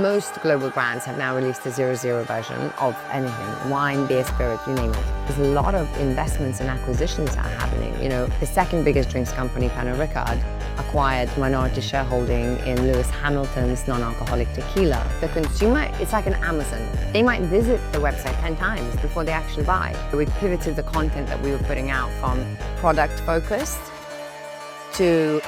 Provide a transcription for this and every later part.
Most global brands have now released a 0-0 version of anything, wine, beer, spirit, you name it. There's a lot of investments and acquisitions that are happening. You know, the second biggest drinks company, Pernod Ricard, acquired minority shareholding in Lewis Hamilton's non-alcoholic tequila. The consumer, it's like an Amazon. They might visit the website 10 times before they actually buy. We pivoted the content that we were putting out from product-focused to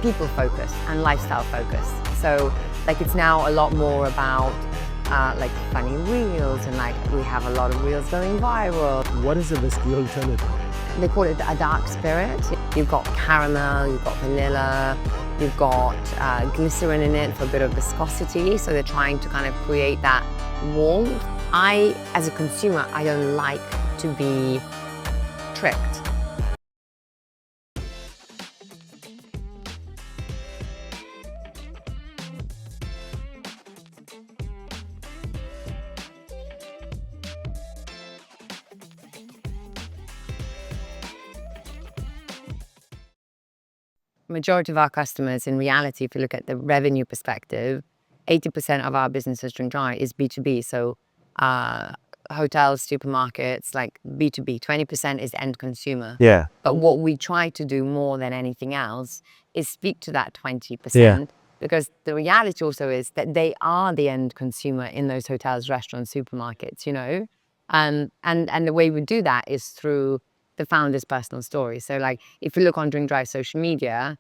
people-focused and lifestyle-focused. So, like, it's now a lot more about like funny reels, and like we have a lot of reels going viral. What is a whiskey alternative? They call it a dark spirit. You've got caramel, you've got vanilla, you've got glycerin in it for a bit of viscosity. So they're trying to kind of create that warmth. As a consumer, I don't like to be tricked. Majority of our customers, in reality, if you look at the revenue perspective, 80% of our business as Drink Dry is B2B. So hotels, supermarkets, like B2B, 20% is end consumer. Yeah. But what we try to do more than anything else is speak to that 20%. Yeah. Because the reality also is that they are the end consumer in those hotels, restaurants, supermarkets, you know? And the way we do that is through the founder's personal story. So like, if you look on Drink Dry social media,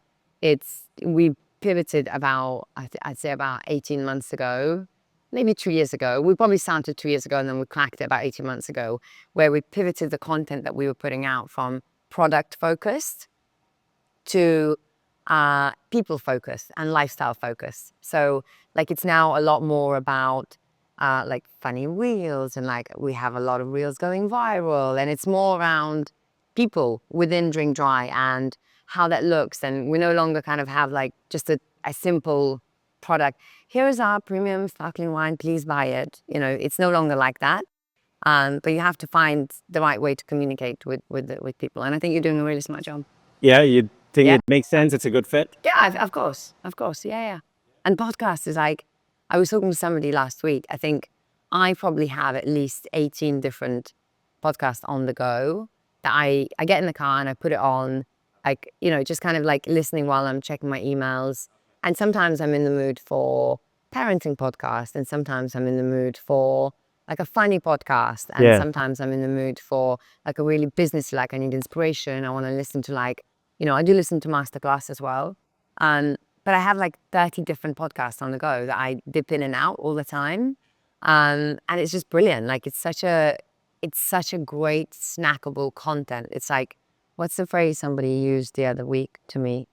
we pivoted about, I'd say about 18 months ago, maybe 2 years ago. We probably started 2 years ago and then we cracked it about 18 months ago, where we pivoted the content that we were putting out from product focused to people focused and lifestyle focused. So like, it's now a lot more about like funny reels, and like we have a lot of reels going viral, and it's more around people within Drink Dry and how that looks. And we no longer kind of have like just a simple product. Here's our premium sparkling wine, please buy it. You know, it's no longer like that. But you have to find the right way to communicate with people. And I think you're doing a really smart job. Yeah, you think Yeah. it makes sense? It's a good fit? Yeah, of course, yeah. And podcast is like, I was talking to somebody last week. I think I probably have at least 18 different podcasts on the go that I get in the car and I put it on, like, you know, just kind of like listening while I'm checking my emails. And sometimes I'm in the mood for parenting podcast, and sometimes I'm in the mood for like a funny podcast, and sometimes I'm in the mood for like a really business, like I need inspiration. I want to listen to like, you know, I do listen to masterclass as well. But I have like 30 different podcasts on the go that I dip in and out all the time. And it's just brilliant. Like, it's such a great snackable content. It's like, what's the phrase somebody used the other week to me?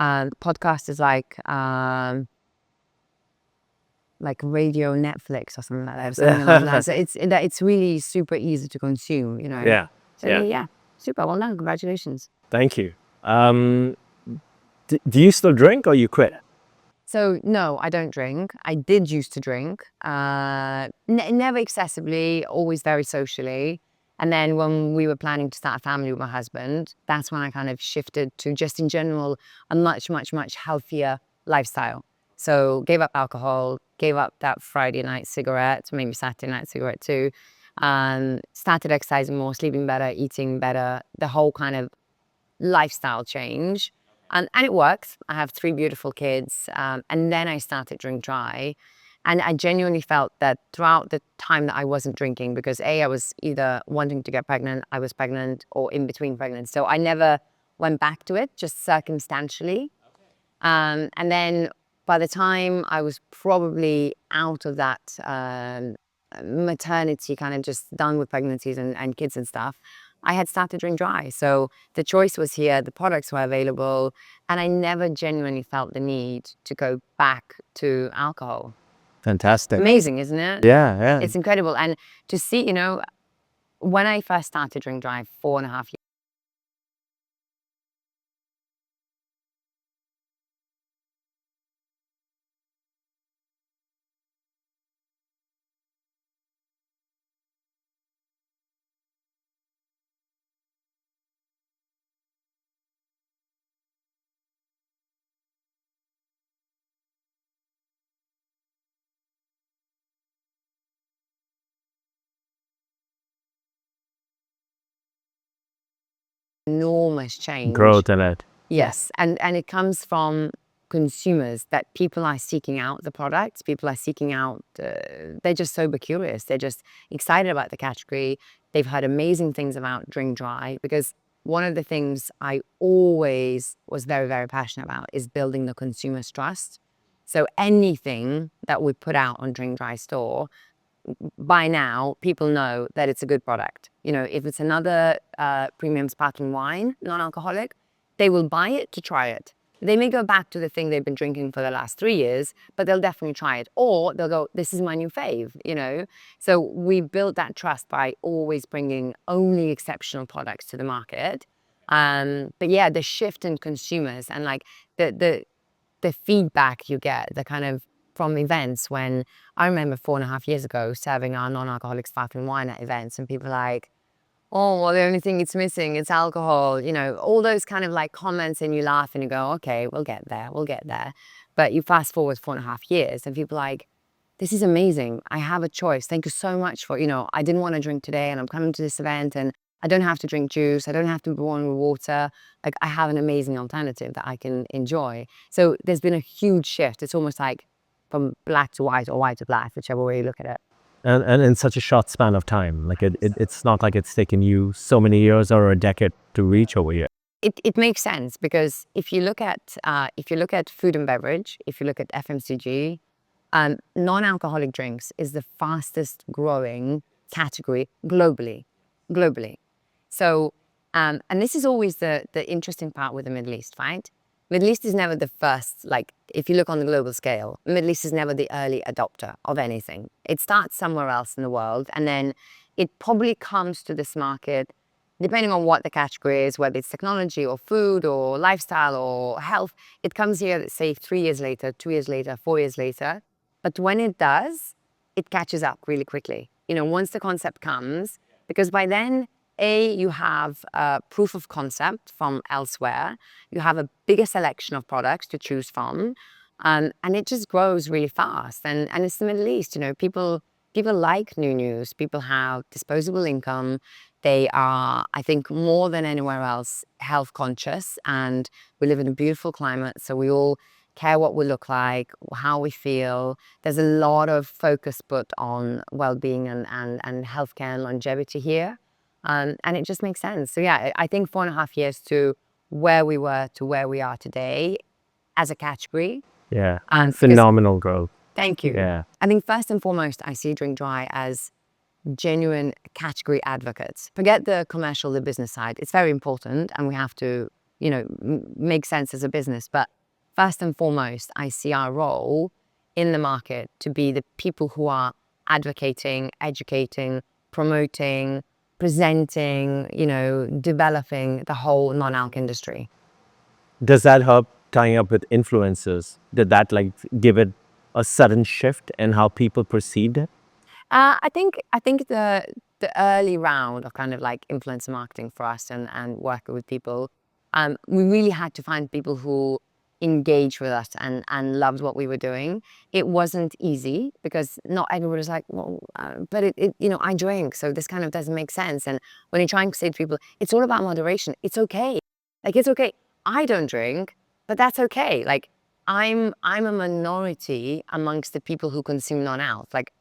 Podcast is like radio Netflix or something like that. Or something like that. So it's really super easy to consume, you know? Yeah. So yeah, super. Well done. Congratulations. Thank you. Do you still drink or you quit? So no, I don't drink. I did used to drink, never excessively, always very socially. And then when we were planning to start a family with my husband, that's when I kind of shifted to just in general a much, much, much healthier lifestyle. So gave up alcohol, gave up that Friday night cigarette, maybe Saturday night cigarette too. Started exercising more, sleeping better, eating better, the whole kind of lifestyle change. And it works. I have 3 beautiful kids. And then I started Drink Dry. And I genuinely felt that throughout the time that I wasn't drinking, because I was either wanting to get pregnant, I was pregnant, or in between pregnant. So I never went back to it, just circumstantially. And then by the time I was probably out of that maternity, kind of just done with pregnancies and kids and stuff, I had started Drink Dry. So the choice was here, the products were available, and I never genuinely felt the need to go back to alcohol. Fantastic. Amazing, isn't it? Yeah. It's incredible. And to see, you know, when I first started Drink Dry 4.5 years enormous change. Growth in it. Yes, and it comes from consumers, that people are seeking out the products, people are seeking out, they're just sober curious, they're just excited about the category. They've heard amazing things about Drink Dry, because one of the things I always was very, very passionate about is building the consumer's trust. So anything that we put out on Drink Dry store, by now, people know that it's a good product. You know, if it's another premium sparkling wine, non-alcoholic, they will buy it to try it. They may go back to the thing they've been drinking for the last 3 years, but they'll definitely try it. Or they'll go, this is my new fave, you know? So we built that trust by always bringing only exceptional products to the market. But yeah, the shift in consumers and like the feedback you get, the kind of from events, when I remember 4.5 years ago serving our non-alcoholic sparkling wine at events, and people like, oh, well, the only thing it's missing, it's alcohol, you know, all those kind of like comments, and you laugh and you go, okay, we'll get there, we'll get there. But you fast forward 4.5 years and people are like, this is amazing. I have a choice. Thank you so much for, you know, I didn't want to drink today and I'm coming to this event and I don't have to drink juice. I don't have to be warm with water. Like, I have an amazing alternative that I can enjoy. So there's been a huge shift. It's almost like from black to white or white to black, whichever way you look at it. And in such a short span of time. Like it's not like it's taken you so many years or a decade to reach over here. It makes sense, because if you look at food and beverage, if you look at FMCG, non-alcoholic drinks is the fastest growing category globally. So, and this is always the interesting part with the Middle East, right? Middle East is never the first, like, if you look on the global scale, Middle East is never the early adopter of anything. It starts somewhere else in the world, and then it probably comes to this market, depending on what the category is, whether it's technology or food or lifestyle or health. It comes here, say, 3 years later, 2 years later, 4 years later. But when it does, it catches up really quickly. You know, once the concept comes, because by then, you have proof of concept from elsewhere. You have a bigger selection of products to choose from. And it just grows really fast. And it's the Middle East, you know, people like new news. People have disposable income. They are, I think, more than anywhere else, health conscious. And we live in a beautiful climate, so we all care what we look like, how we feel. There's a lot of focus put on well-being and healthcare and longevity here. And it just makes sense. So yeah, I think 4.5 years to where we were to where we are today as a category. Yeah. Phenomenal growth. Thank you. Yeah. I think first and foremost, I see Drink Dry as genuine category advocates. Forget the commercial, the business side. It's very important and we have to, you know, make sense as a business. But first and foremost, I see our role in the market to be the people who are advocating, educating, promoting, presenting, you know, developing the whole non-alc industry. Does that help tying up with influencers? Did that like give it a sudden shift in how people perceived it? I think the early round of kind of like influencer marketing for us and working with people, we really had to find people who engaged with us and loved what we were doing. It wasn't easy because not everyone was like, well, but it you know, I drink, so this kind of doesn't make sense. And when you're trying to say to people, it's all about moderation. It's okay. Like, it's okay. I don't drink, but that's okay. Like, I'm a minority amongst the people who consume non-alc. Like,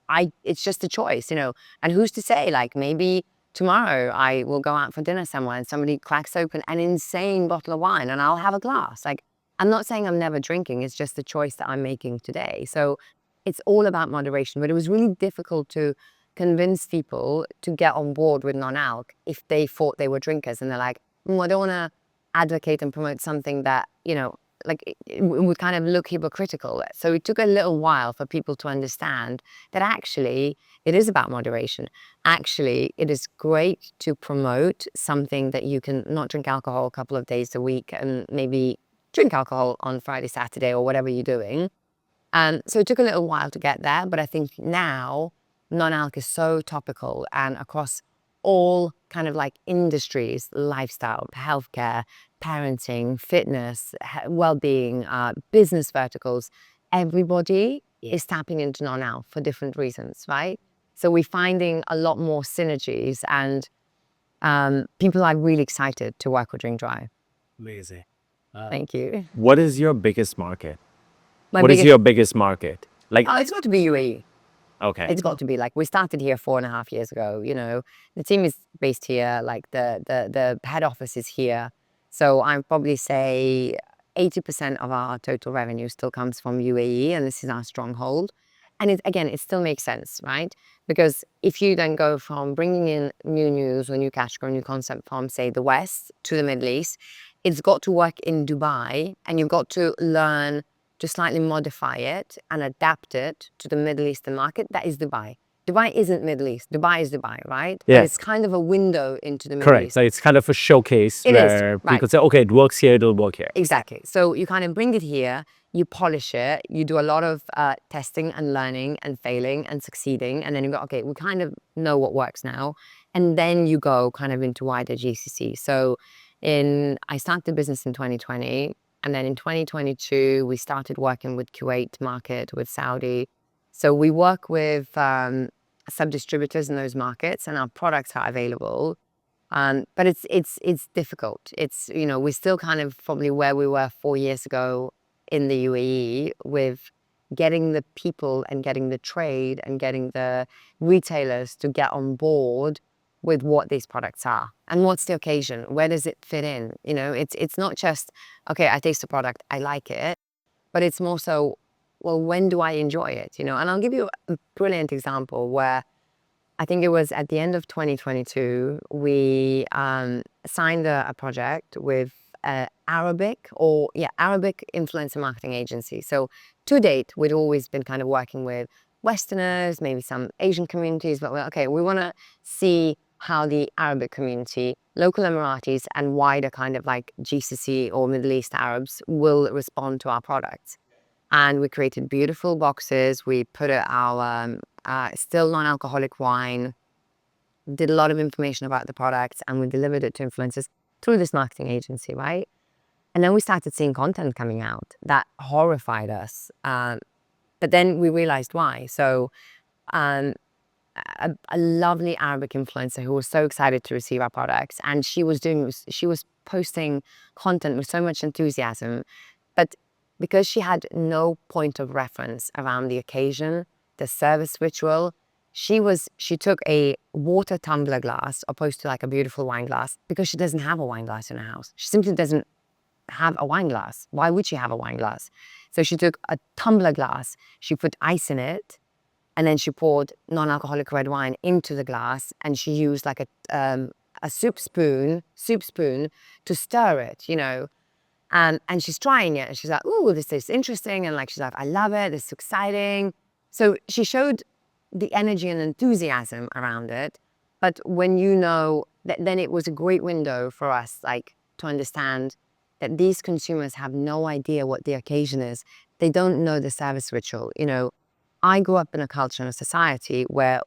it's just a choice, you know. And who's to say, like, maybe tomorrow I will go out for dinner somewhere and somebody cracks open an insane bottle of wine and I'll have a glass. Like, I'm not saying I'm never drinking. It's just the choice that I'm making today. So it's all about moderation. But it was really difficult to convince people to get on board with non-alc if they thought they were drinkers. And they're like, I don't want to advocate and promote something that, you know, like it would kind of look hypocritical. So it took a little while for people to understand that actually it is about moderation. Actually, it is great to promote something that you can not drink alcohol a couple of days a week and maybe drink alcohol on Friday, Saturday, or whatever you're doing. So it took a little while to get there, but I think now non-alc is so topical and across all kind of like industries, lifestyle, healthcare, parenting, fitness, well-being, business verticals, everybody is tapping into non-alc for different reasons, right? So we're finding a lot more synergies and people are really excited to work with Drink Dry. Amazing. Thank you. What is your biggest market? My What is biggest, your biggest market? Like, it's got to be UAE. okay. It's got to be, like, we started here 4.5 years ago, the team is based here, like the head office is here. So I'd probably say 80% of our total revenue still comes from UAE, and this is our stronghold. And it still makes sense, right? Because if you then go from bringing in new news or new category, new concept from, say, the West to the Middle East, it's got to work in Dubai, and you've got to learn to slightly modify it and adapt it to the Middle Eastern market. That is Dubai. Dubai isn't Middle East. Dubai is Dubai, right? Yeah. But it's kind of a window into the Middle Correct. East. So it's kind of a showcase It is, where right. people say, okay, it works here, it'll work here. Exactly. So you kind of bring it here, you polish it, you do a lot of testing and learning and failing and succeeding. And then you go, okay, we kind of know what works now. And then you go kind of into wider GCC. So I started the business in 2020. And then in 2022, we started working with Kuwait market, with Saudi. So we work with sub-distributors in those markets, and our products are available. But it's difficult. We're still kind of probably where we were 4 years ago in the UAE, with getting the people and getting the trade and getting the retailers to get on board with what these products are and what's the occasion, where does it fit in. It's not just, okay, I taste the product, I like it, but it's more so, well, when do I enjoy it? And I'll give you a brilliant example where I think it was at the end of 2022, we signed a project with Arabic influencer marketing agency. So to date, we'd always been kind of working with Westerners, maybe some Asian communities, but we want to see how the Arabic community, local Emiratis, and wider kind of like GCC or Middle East Arabs will respond to our products. And we created beautiful boxes. We put our still non-alcoholic wine, did a lot of information about the products, and we delivered it to influencers through this marketing agency, right? And then we started seeing content coming out that horrified us. But then we realized why. So a lovely Arabic influencer who was so excited to receive our products, and she was posting content with so much enthusiasm, but because she had no point of reference around the occasion, the service ritual, she took a water tumbler glass opposed to like a beautiful wine glass, because she doesn't have a wine glass in her house. She simply doesn't have a wine glass. Why would she have a wine glass? So she took a tumbler glass, she put ice in it, and then she poured non-alcoholic red wine into the glass, and she used like a soup spoon to stir it, and she's trying it, and she's like, "Ooh, this is interesting," and like she's like, "I love it. This is exciting." So she showed the energy and enthusiasm around it. But when then it was a great window for us, like, to understand that these consumers have no idea what the occasion is. They don't know the service ritual. I grew up in a culture and a society where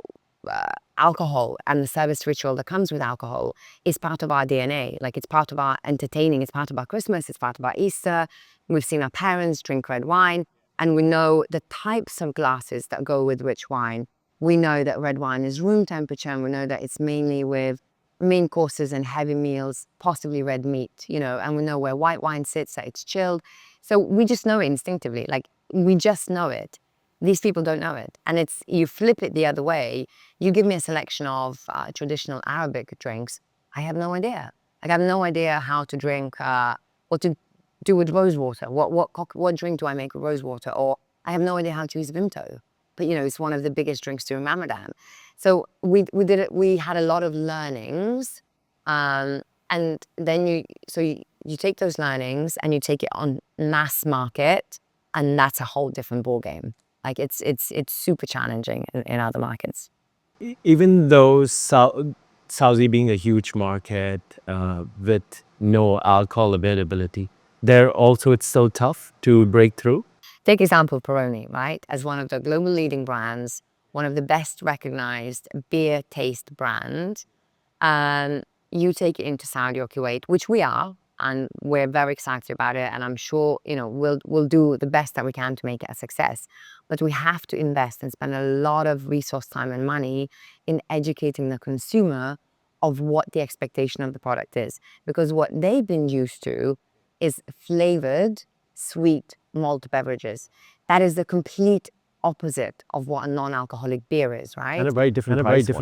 alcohol and the service ritual that comes with alcohol is part of our DNA. Like, it's part of our entertaining, it's part of our Christmas, it's part of our Easter. We've seen our parents drink red wine, and we know the types of glasses that go with which wine. We know that red wine is room temperature, and we know that it's mainly with main courses and heavy meals, possibly red meat, and we know where white wine sits, that it's chilled. So we just know it instinctively. Like, we just know it. These people don't know it. And you flip it the other way. You give me a selection of traditional Arabic drinks. I have no idea. Like, I have no idea how to drink, what to do with rose water. What drink do I make with rose water? Or I have no idea how to use Vimto. But, it's one of the biggest drinks during Ramadan. So we did it. We had a lot of learnings. And then you take those learnings and you take it on mass market, and that's a whole different ballgame. Like, it's super challenging in other markets. Even though Saudi being a huge market with no alcohol availability, it's so tough to break through. Take example Peroni, right? As one of the global leading brands, one of the best recognized beer taste brands, you take it into Saudi or Kuwait, which we are, and we're very excited about it. And I'm sure, we'll do the best that we can to make it a success. But we have to invest and spend a lot of resource, time, and money in educating the consumer of what the expectation of the product is. Because what they've been used to is flavored, sweet malt beverages. That is the complete opposite of what a non-alcoholic beer is, right? And a very different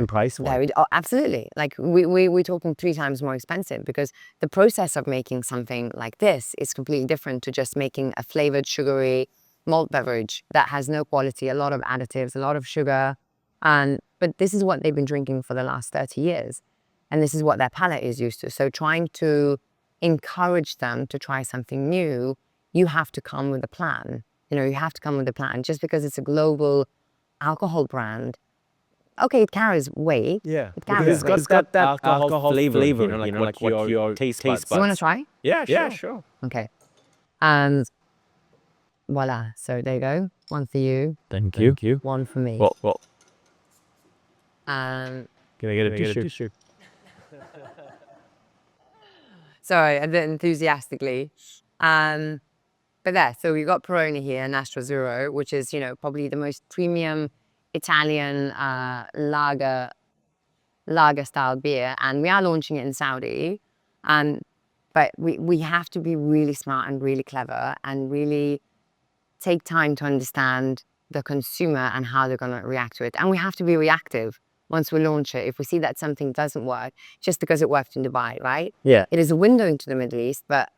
price point. Absolutely. Like we're talking 3 times more expensive, because the process of making something like this is completely different to just making a flavored, sugary malt beverage that has no quality, a lot of additives, a lot of sugar. But this is what they've been drinking for the last 30 years. And this is what their palate is used to. So trying to encourage them to try something new, you have to come with a plan. You have to come with a plan. Just because it's a global alcohol brand, okay, it carries weight. Yeah, it carries weight. it's got that alcohol flavor, like what your taste buds. You want to try? Yeah, sure. Okay. And voila. So there you go. One for you. Thank you. One for me. Well, Um, can I get a t-shirt? Sorry, a bit enthusiastically. But there, so we've got Peroni here, Nastro Zero, which is, probably the most premium Italian lager style beer. And we are launching it in Saudi. But we have to be really smart and really clever and really take time to understand the consumer and how they're going to react to it. And we have to be reactive once we launch it. If we see that something doesn't work, just because it worked in Dubai, right? Yeah. It is a window into the Middle East, but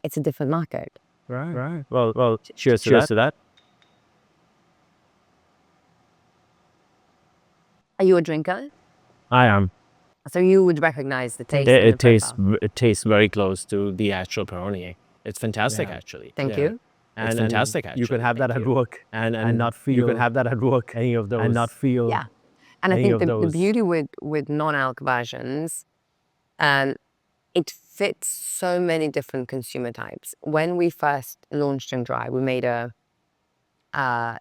it's a different market. Right. Well, cheers to that. Are you a drinker? I am. So you would recognize the taste. and the profile. It tastes very close to the actual Peroni. It's fantastic, actually. Thank you. And fantastic, actually. You can have that at work and not feel. you can have that at work. Any of those. And not feel. Yeah. And I Any think of the those. beauty with non-alc versions, it fits so many different consumer types. When we first launched in dry, we made a high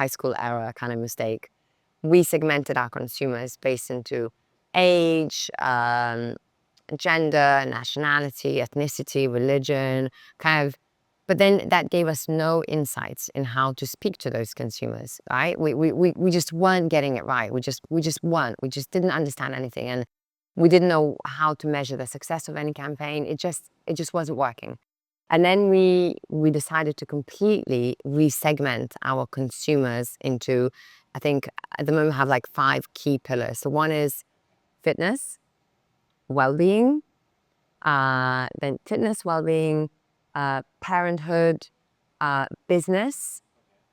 school era kind of mistake. We segmented our consumers based into age, gender, nationality, ethnicity, religion, kind of. But then that gave us no insights in how to speak to those consumers, right? We just weren't getting it right. We just weren't. We just didn't understand anything, and we didn't know how to measure the success of any campaign. It just wasn't working. And then we decided to completely resegment our consumers into, I think at the moment we have like 5 key pillars. So one is fitness, well-being, then fitness, well-being, parenthood, business,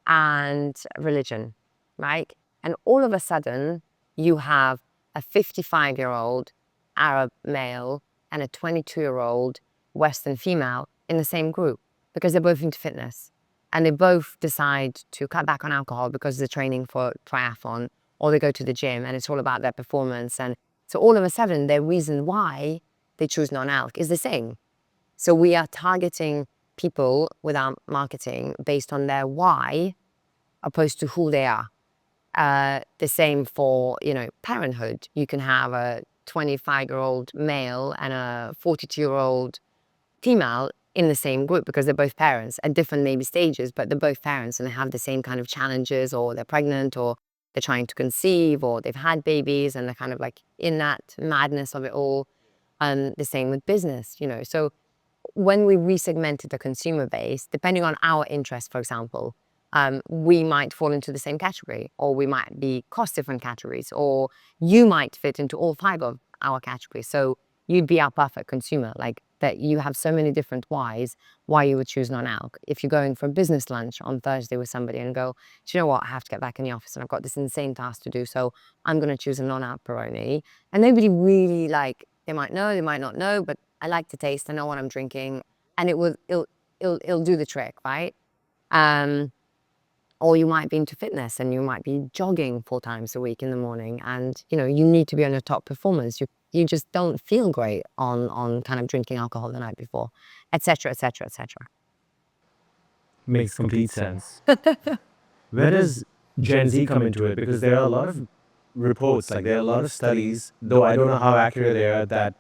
and religion, right? And all of a sudden, you have a 55-year-old Arab male and a 22-year-old Western female in the same group, because they're both into fitness. And they both decide to cut back on alcohol because they're training for triathlon, or they go to the gym and it's all about their performance. And so all of a sudden, their reason why they choose non-alc is the same. So we are targeting people with our marketing based on their why, opposed to who they are. The same for, parenthood. You can have a 25-year-old male and a 42-year-old female in the same group because they're both parents at different maybe stages, but they're both parents and they have the same kind of challenges, or they're pregnant, or they're trying to conceive, or they've had babies and they're kind of like in that madness of it all. The same with business, So when we resegmented the consumer base, depending on our interest, for example, we might fall into the same category, or we might be cost different categories, or you might fit into all 5 of our categories. So you'd be our perfect consumer, like that you have so many different whys why you would choose non-alc. If you're going for a business lunch on Thursday with somebody and go, do you know what, I have to get back in the office and I've got this insane task to do, so I'm going to choose a non-alc Peroni. And nobody really, they might know, they might not know, but I like the taste, I know what I'm drinking, and it'll do the trick, right? Or you might be into fitness and you might be jogging 4 times a week in the morning, and you need to be on your top performance. You just don't feel great on kind of drinking alcohol the night before, etc., etc., etc. Makes complete sense. Where does Gen Z come into it? Because there are a lot of reports, there are a lot of studies, though I don't know how accurate they are, that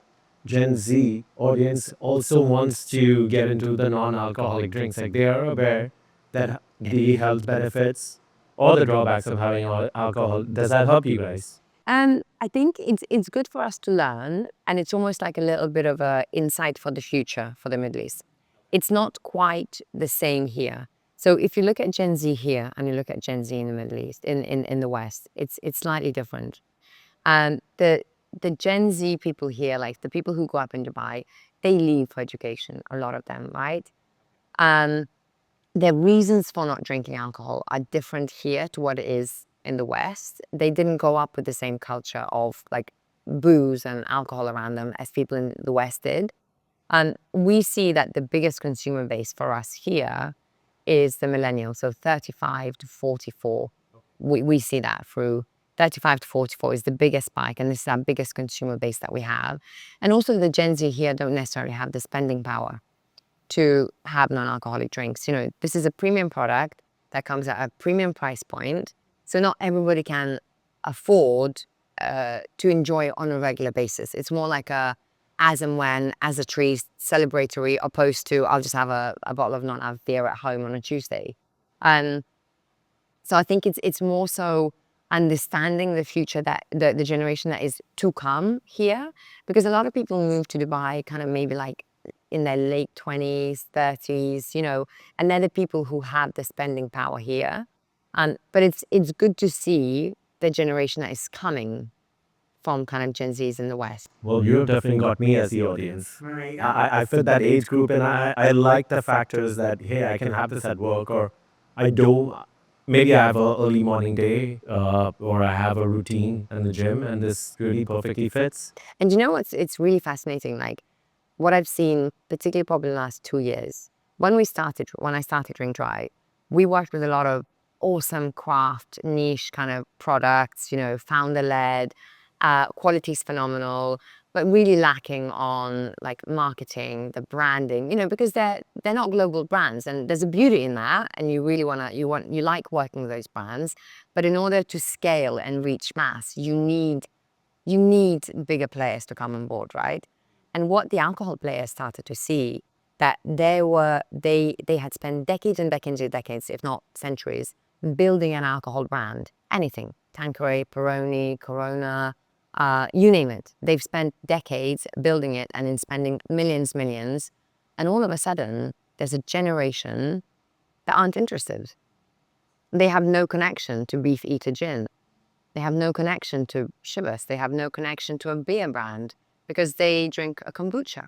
Gen Z audience also wants to get into the non-alcoholic drinks. They are aware that the health benefits or the drawbacks of having alcohol. Does that help you guys? I think it's good for us to learn, and it's almost like a little bit of a insight for the future for the Middle East. It's not quite the same here. So if you look at Gen Z here and you look at Gen Z in the Middle East, in the West, it's slightly different. And the Gen Z people here, like the people who grew up in Dubai, they leave for education, a lot of them, right? Um, their reasons for not drinking alcohol are different here to what it is in the West. They didn't grow up with the same culture of like booze and alcohol around them as people in the West did. And we see that the biggest consumer base for us here is the millennials, so 35 to 44. We see that through 35 to 44 is the biggest spike, and this is our biggest consumer base that we have. And also the Gen Z here don't necessarily have the spending power to have non-alcoholic drinks. You know, this is a premium product that comes at a premium price point, so not everybody can afford to enjoy it on a regular basis. It's more like a as and when, as a treat, celebratory, opposed to I'll just have a bottle of non-alc beer at home on a Tuesday. Um, so I think it's more so understanding the future that the generation that is to come here, because a lot of people move to Dubai kind of maybe like in their late 20s, 30s, you know, and they're the people who have the spending power here. But it's good to see the generation that is coming from kind of Gen Zs in the West. Well, you have definitely got me as the audience. I fit that age group, and I like the factors that, hey, I can have this at work, or I don't. Maybe I have a early morning day, or I have a routine in the gym, and this really perfectly fits. And you know what's it's really fascinating, like what I've seen, particularly probably the last 2 years, when I started Drink Dry, we worked with a lot of awesome craft niche kind of products, you know, founder-led, quality's phenomenal, but really lacking on like marketing, the branding, you know, because they're not global brands, and there's a beauty in that, and you really you like working with those brands, but in order to scale and reach mass, you need bigger players to come on board, right? And what the alcohol players started to see, that they had spent decades and decades and decades, if not centuries, building an alcohol brand, anything, Tanqueray, Peroni, Corona, you name it. They've spent decades building it and in spending millions, and all of a sudden, there's a generation that aren't interested. They have no connection to Beef Eater Gin. They have no connection to Chivas. They have no connection to a beer brand because they drink a kombucha,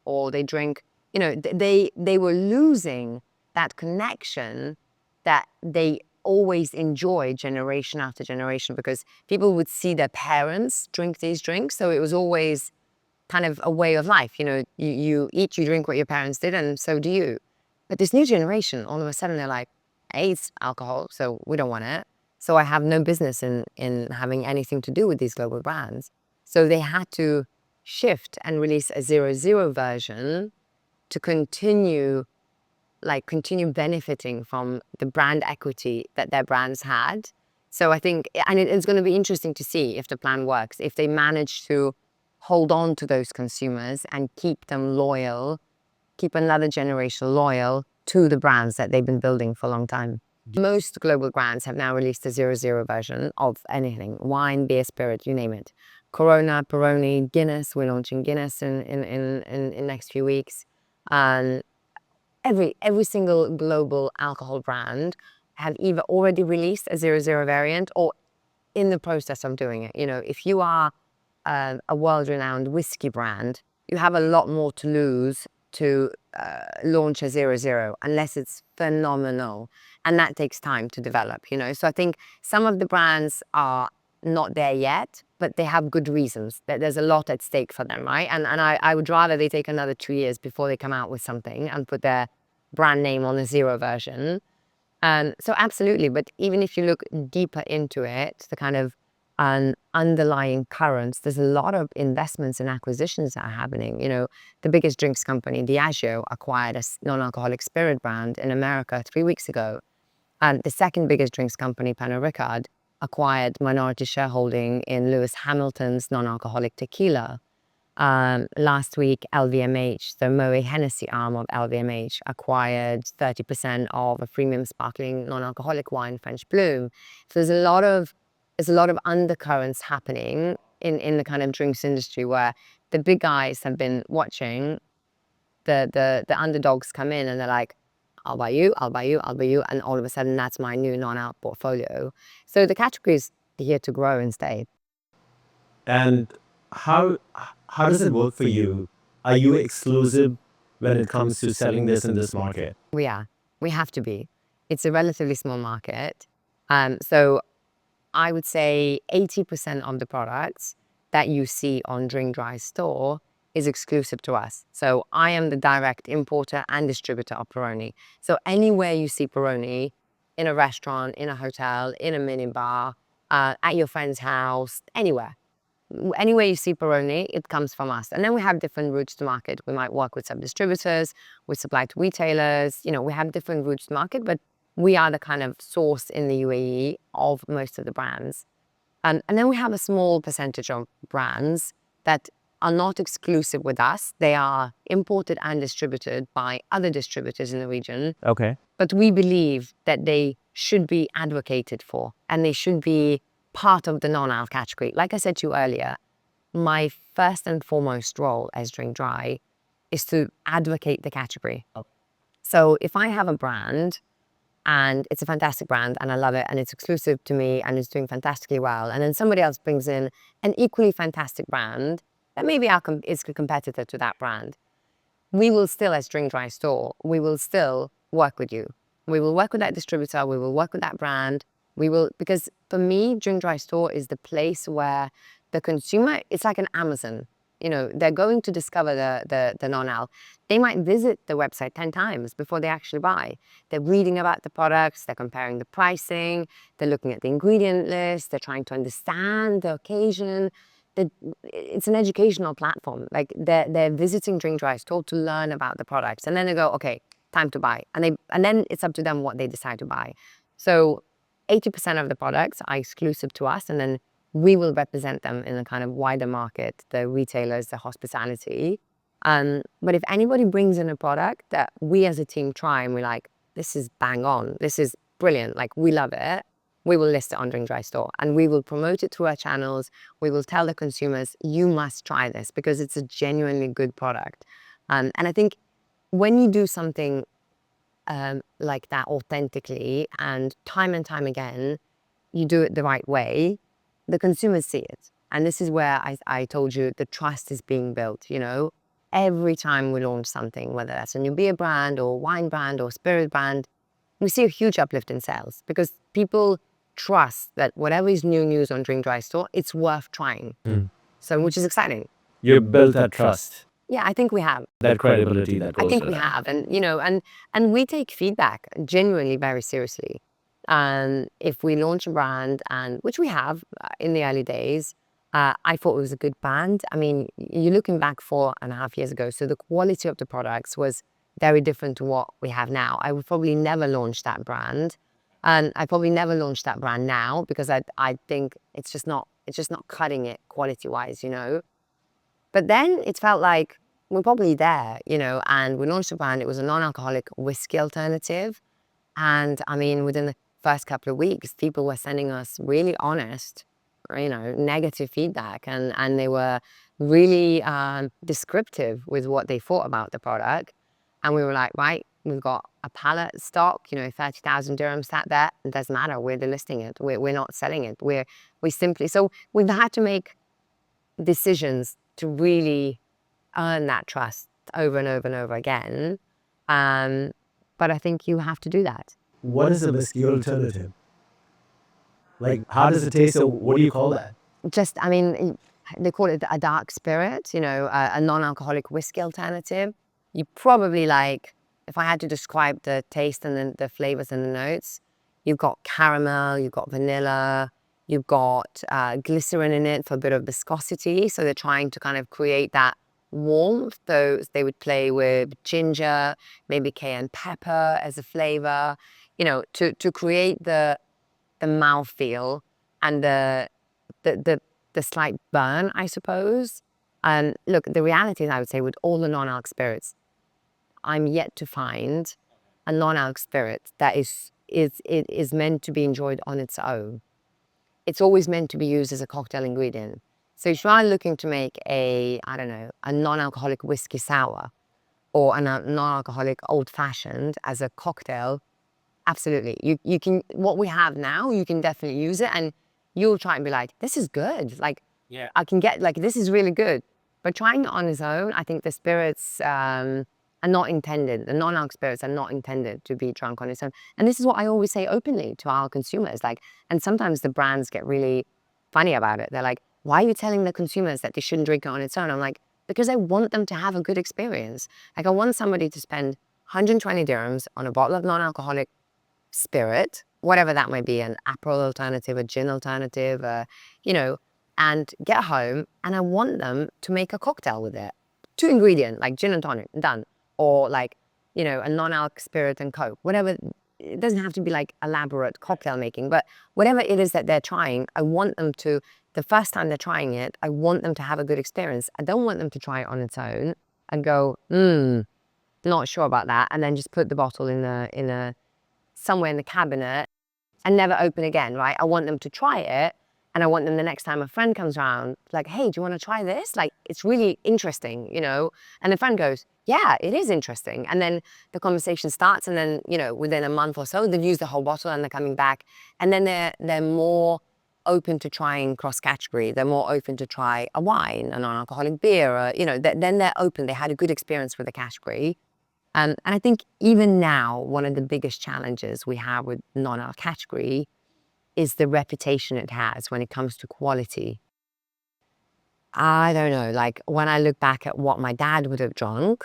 or they drink, you know, they were losing that connection that they always enjoy generation after generation, because people would see their parents drink these drinks. So it was always kind of a way of life. You know, you eat, you drink what your parents did, and so do you. But this new generation, all of a sudden they're like, hey, it's alcohol, so we don't want it. So I have no business in having anything to do with these global brands. So they had to shift and release a 0.0 version to continue benefiting from the brand equity that their brands had. So I think, and it's going to be interesting to see if the plan works, if they manage to hold on to those consumers and keep them loyal, keep another generation loyal to the brands that they've been building for a long time. Most global brands have now released a 0.0 version of anything, wine, beer, spirit, you name it. Corona, Peroni, Guinness, we're launching Guinness in next few weeks. And every single global alcohol brand have either already released a 0.0 variant or in the process of doing it. You know, if you are a world-renowned whiskey brand, you have a lot more to lose to launch a 0.0 unless it's phenomenal, and that takes time to develop, you know. So I think some of the brands are not there yet, but they have good reasons. That there's a lot at stake for them, right? And I would rather they take another 2 years before they come out with something and put their brand name on a 0 version. So absolutely, but even if you look deeper into it, the kind of underlying currents, there's a lot of investments and acquisitions that are happening. You know, the biggest drinks company, Diageo, acquired a non-alcoholic spirit brand in America 3 weeks ago. And the second biggest drinks company, Pernod Ricard, acquired minority shareholding in Lewis Hamilton's non-alcoholic tequila. Last week, LVMH, the Moet Hennessy arm of LVMH, acquired 30% of a premium sparkling non-alcoholic wine, French Bloom. So there's a lot of there's a lot of undercurrents happening in the kind of drinks industry where the big guys have been watching the underdogs come in and they're like, I'll buy you, I'll buy you, I'll buy you. And all of a sudden, that's my new non-alc portfolio. So the category is here to grow and stay. And how does it work for you? Are you exclusive when it comes to selling this in this market? We are. We have to be. It's a relatively small market. So I would say 80% of the products that you see on Drink Dry store is exclusive to us. So I am the direct importer and distributor of Peroni. So anywhere you see Peroni, in a restaurant, in a hotel, in a mini bar, at your friend's house, anywhere you see Peroni, it comes from us. And then we have different routes to market. We might work with some distributors, we supply to retailers, we have different routes to market, but we are the kind of source in the UAE of most of the brands. And then we have a small percentage of brands that are not exclusive with us. They are imported and distributed by other distributors in the region. Okay. But we believe that they should be advocated for and they should be part of the non-alc category. Like I said to you earlier, my first and foremost role as Drink Dry is to advocate the category. Okay. So if I have a brand and it's a fantastic brand and I love it and it's exclusive to me and it's doing fantastically well, and then somebody else brings in an equally fantastic brand that maybe is a competitor to that brand, we will still, as Drink Dry store, we will still work with you. We will work with that distributor, we will work with that brand, because for me, Drink Dry store is the place where the consumer, it's like an Amazon. They're going to discover the non-alc. They might visit the website 10 times before they actually buy. They're reading about the products, they're comparing the pricing, they're looking at the ingredient list, they're trying to understand the occasion. It's an educational platform. Like they're visiting Drink Dry store to learn about the products. And then they go, okay, time to buy. And then it's up to them what they decide to buy. So 80% of the products are exclusive to us, and then we will represent them in a kind of wider market, the retailers, the hospitality. But if anybody brings in a product that we as a team try and we're like, this is bang on, this is brilliant, like we love it, we will list it on Drink Dry store and we will promote it through our channels. We will tell the consumers, you must try this because it's a genuinely good product. And I think when you do something like that authentically and time again, you do it the right way, the consumers see it. And this is where I told you the trust is being built, Every time we launch something, whether that's a new beer brand or wine brand or spirit brand, we see a huge uplift in sales because people trust that whatever is new news on Drink Dry store, it's worth trying. So, which is exciting. You built that trust, Yeah, I think we have. that credibility that goes I think with we that. have. And we take feedback genuinely very seriously. If we launch a brand, and which we have in the early days, I thought it was a good brand. I mean, you're looking back 4.5 years ago, so the quality of the products was very different to what we have now. I would probably never launch that brand. And I probably never launch that brand now because I think it's just not cutting it quality-wise, But then it felt like we're probably there, and we launched the brand. It was a non-alcoholic whiskey alternative. And I mean, within the first couple of weeks, people were sending us really honest, negative feedback. And they were really descriptive with what they thought about the product. And we were like, right, we've got a pallet stock, 30,000 dirhams sat there. It doesn't matter. We're delisting it. We're not selling it. So we've had to make decisions to really earn that trust over and over and over again. But I think you have to do that. What is a whiskey alternative? Like, how does it taste? Or what do you call that? They call it a dark spirit, a non-alcoholic whiskey alternative. You probably if I had to describe the taste and the flavors and the notes, you've got caramel, you've got vanilla, you've got glycerin in it for a bit of viscosity. So they're trying to kind of create that warmth. So they would play with ginger, maybe cayenne pepper as a flavor, to create the mouthfeel and the slight burn, I suppose. And look, the reality is, I would say, with all the non-alc spirits, I'm yet to find a non-alc spirit that is meant to be enjoyed on its own. it's always meant to be used as a cocktail ingredient. So if you are looking to make a, I don't know, a non-alcoholic whiskey sour or a non-alcoholic old-fashioned as a cocktail, absolutely. You can, what we have now, you can definitely use it, and you'll try and be like, this is good. Like, I can get, like, this is really good. But trying it on its own, I think the spirits are not intended, the non-alc spirits are not intended to be drunk on its own. And this is what I always say openly to our consumers. Like, and sometimes the brands get really funny about it. They're like, why are you telling the consumers that they shouldn't drink it on its own? I'm like, because I want them to have a good experience. Like, I want somebody to spend 120 dirhams on a bottle of non-alcoholic spirit, whatever that might be, an Aperol alternative, a gin alternative, you know, and get home, and I want them to make a cocktail with it. 2 ingredient, like gin and tonic, done. Or like, you know, a non-alc spirit and Coke, whatever. It doesn't have to be like elaborate cocktail making, but whatever it is that they're trying, I want them to, the first time they're trying it, I want them to have a good experience. I don't want them to try it on its own and go, not sure about that, and then just put the bottle in a somewhere in the cabinet and never open again, right? I want them to try it, and I want them the next time a friend comes around, like, hey, do you want to try this? Like, it's really interesting, you know? And the friend goes, yeah, it is interesting. And then the conversation starts, and then, you know, within a month or so, they've used the whole bottle and they're coming back. And then they're more open to trying cross-category. They're more open to try a wine, a non-alcoholic beer, or, you know, then they're open. They had a good experience with the category. And I think even now, one of the biggest challenges we have with non-alc category is the reputation it has when it comes to quality. I don't know, like when I look back at what my dad would have drunk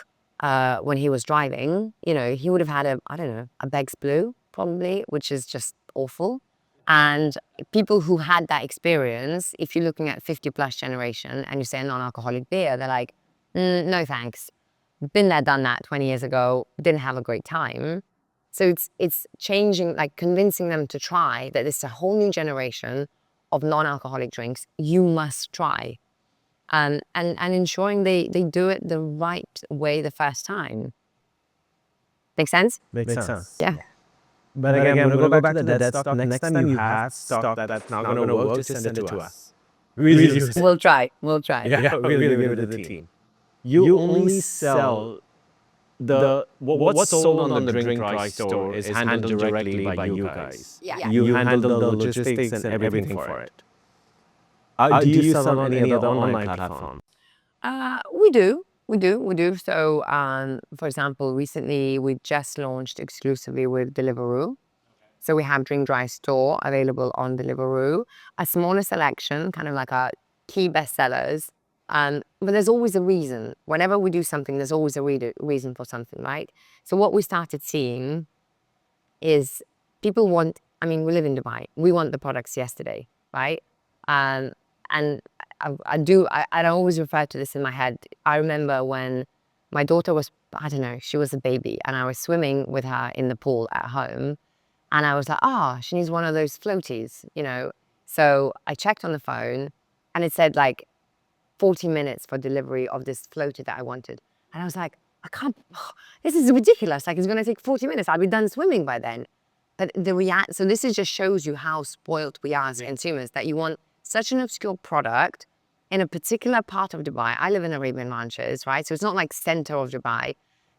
when he was driving, you know, he would have had I don't know, a Begg's Blue probably, which is just awful. And people who had that experience, if you're looking at 50 plus generation and you say a non-alcoholic beer, they're like, no thanks. Been there, done that 20 years ago, didn't have a great time. So it's changing, like convincing them to try that this is a whole new generation of non-alcoholic drinks you must try. And ensuring they do it the right way the first time. Make sense? Makes sense. Yeah. But again, we're going to go back to the dead stock. Next time you have stock that's not going to work, just send it to us. Really use it. We'll try. We'll try. Yeah, really give it to the team. You only sell what's sold on the drink dry store is handled directly by you guys. Yeah. You handle the logistics and everything for it. Do you sell on any other online platform? We do. So, for example, recently we just launched exclusively with Deliveroo. So we have Drink Dry Store available on Deliveroo, a smaller selection, kind of like our key bestsellers. But there's always a reason. Whenever we do something, there's always a reason for something, right? So what we started seeing is people want, I mean, we live in Dubai. We want the products yesterday, right? And I always refer to this in my head. I remember when my daughter was, I don't know, she was a baby, and I was swimming with her in the pool at home. And I was like, she needs one of those floaties, you know? So I checked on the phone, and it said like 40 minutes for delivery of this floaty that I wanted. And I was like, this is ridiculous. Like, it's going to take 40 minutes. I'll be done swimming by then. But so this just shows you how spoiled we are as consumers, that you want such an obscure product in a particular part of Dubai. I live in Arabian Ranches, right? So it's not like center of Dubai.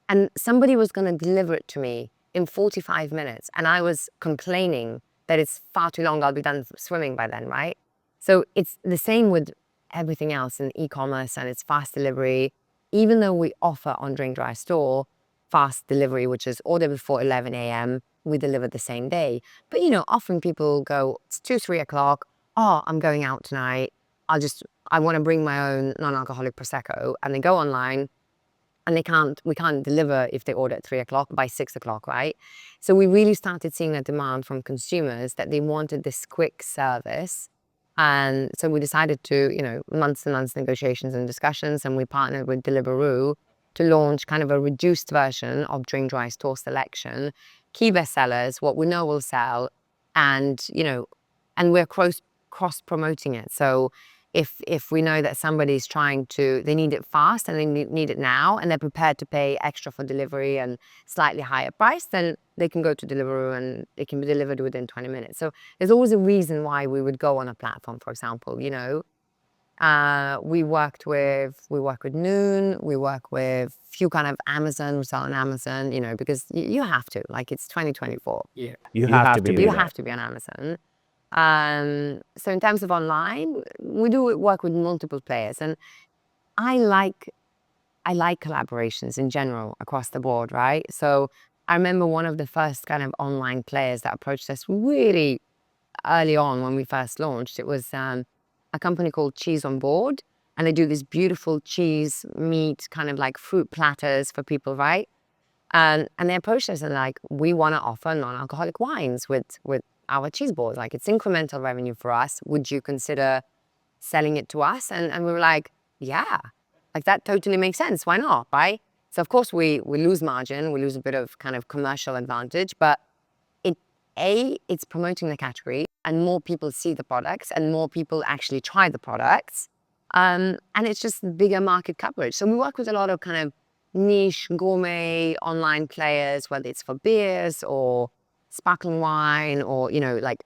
And somebody was going to deliver it to me in 45 minutes. And I was complaining that it's far too long. I'll be done swimming by then, right? So it's the same with everything else in e-commerce, and it's fast delivery. Even though we offer on Drink Dry Store fast delivery, which is order before 11 a.m., we deliver the same day. But, you know, often people go, it's 2, 3 o'clock. I'm going out tonight. I want to bring my own non-alcoholic Prosecco. And they go online, and we can't deliver if they order at 3 o'clock by 6 o'clock, right? So we really started seeing a demand from consumers that they wanted this quick service. And so we decided to, you know, months and months negotiations and discussions, and we partnered with Deliveroo to launch kind of a reduced version of Drink Dry Store selection, key bestsellers, what we know will sell, and, you know, and we're cross-promoting it. So if we know that somebody's they need it fast and they need it now, and they're prepared to pay extra for delivery and slightly higher price, then they can go to Deliveroo and it can be delivered within 20 minutes. So there's always a reason why we would go on a platform, for example, you know. We work with Noon, we work with few kind of Amazon, we sell on Amazon, you know, because you have to, like, it's 2024. Yeah. You have to be You there. have to be on Amazon. So in terms of online, we do work with multiple players, and I like collaborations in general across the board, right? So I remember one of the first kind of online players that approached us really early on when we first launched. It was a company called Cheese on Board, and they do this beautiful cheese, meat, kind of like fruit platters for people, right? And they approached us and like, we want to offer non-alcoholic wines with our cheese boards. Like, it's incremental revenue for us. Would you consider selling it to us? And we were like, yeah, like that totally makes sense. Why not, right? So of course we lose margin, we lose a bit of kind of commercial advantage, but it's promoting the category, and more people see the products and more people actually try the products. And it's just bigger market coverage. So we work with a lot of kind of niche gourmet online players, whether it's for beers or sparkling wine, or, you know, like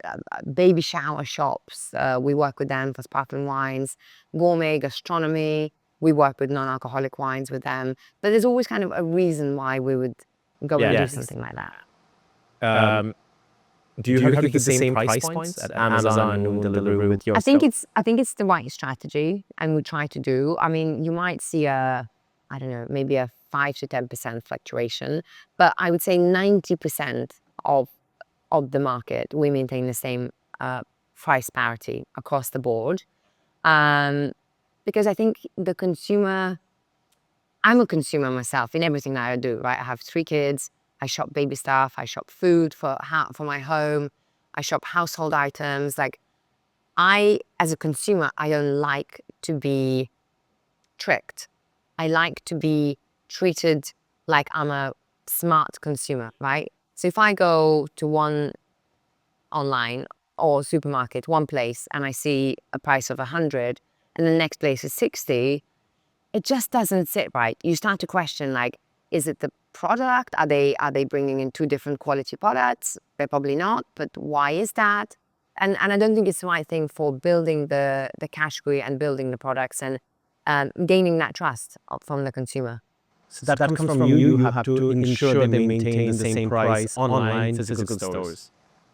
baby shower shops. We work with them for sparkling wines, gourmet gastronomy. We work with non-alcoholic wines with them. But there's always kind of a reason why we would go and do something like that. Do you have to keep the same price points at Amazon and Deliveroo with your I think it's the right strategy, and we try to do. I mean, you might see I don't know, maybe a 5 to 10% fluctuation, but I would say 90% of the market, we maintain the same price parity across the board. Because I think the consumer, I'm a consumer myself in everything that I do, right? I have 3 kids. I shop baby stuff. I shop food for my home. I shop household items. Like, as a consumer, I don't like to be tricked. I like to be treated like I'm a smart consumer, right? So if I go to one online or supermarket, one place, and I see a price of 100, and the next place is 60, it just doesn't sit right. You start to question, like, is it the product? Are they bringing in 2 different quality products? They're probably not, but why is that? And I don't think it's the right thing for building the category and building the products and gaining that trust from the consumer. So that comes from you. You have to ensure they maintain the same price online, physical stores.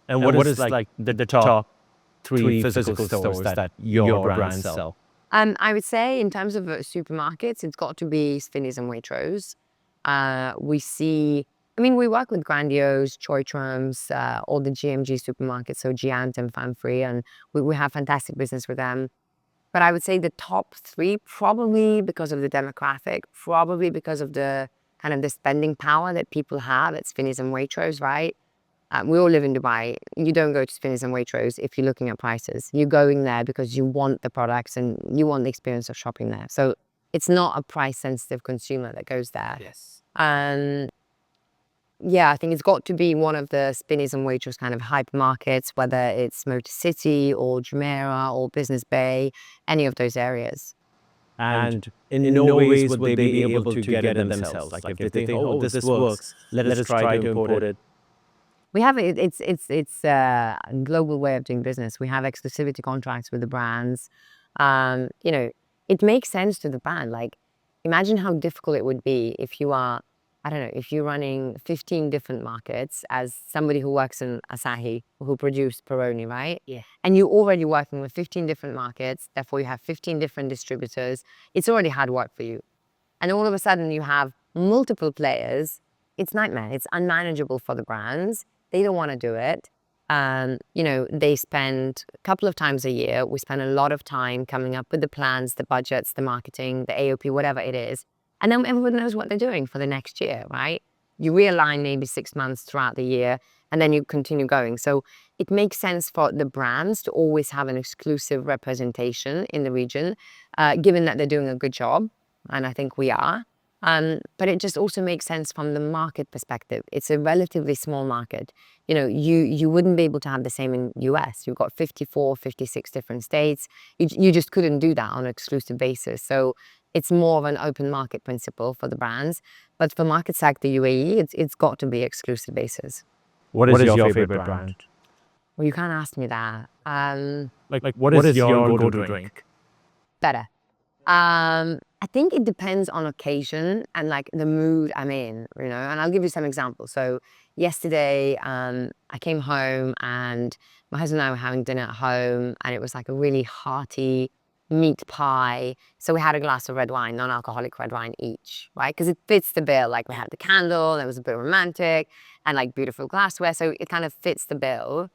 And what is like the top 3 physical stores that your brands sell? I would say in terms of supermarkets, it's got to be Spinneys and Waitrose. We work with Grandiose, Choitrums, all the GMG supermarkets, so Giant and Fanfree, and we have fantastic business with them. But I would say the top 3, probably because of the demographic, probably because of the kind of the spending power that people have at Spinneys and Waitrose, right? We all live in Dubai. You don't go to Spinneys and Waitrose if you're looking at prices. You're going there because you want the products and you want the experience of shopping there. So it's not a price-sensitive consumer that goes there. Yes. Yeah, I think it's got to be one of the Spinneys and Waitrose kind of hypermarkets, whether it's Motor City or Jumeirah or Business Bay, any of those areas. And in no ways would they be able to get it themselves. Like if they think, oh, this works, let us try to import it. We have it's a global way of doing business. We have exclusivity contracts with the brands. You know, it makes sense to the brand. Like, imagine how difficult it would be if you are, I don't know, if you're running 15 different markets as somebody who works in Asahi, who produced Peroni, right? Yeah. And you're already working with 15 different markets, therefore you have 15 different distributors. It's already hard work for you. And all of a sudden you have multiple players. It's nightmare. It's unmanageable for the brands. They don't want to do it. You know, they spend a couple of times a year. We spend a lot of time coming up with the plans, the budgets, the marketing, the AOP, whatever it is. And then everyone knows what they're doing for the next year, right? You realign maybe 6 months throughout the year, and then you continue going. So it makes sense for the brands to always have an exclusive representation in the region, given that they're doing a good job. And I think we are. But it just also makes sense from the market perspective. It's a relatively small market. You wouldn't be able to have the same in US. You've got 54, 56 different states. You just couldn't do that on an exclusive basis. So it's more of an open market principle for the brands. But for markets like the UAE, it's got to be exclusive basis. What is your favorite brand? Well, you can't ask me that. What is your go-to drink? Better. I think it depends on occasion and like the mood I'm in, and I'll give you some examples. So yesterday, I came home and my husband and I were having dinner at home, and it was like a really hearty meat pie. So we had a glass of red wine, non-alcoholic red wine each, right? Because it fits the bill. Like we had the candle, it was a bit romantic, and like beautiful glassware. So it kind of fits the bill.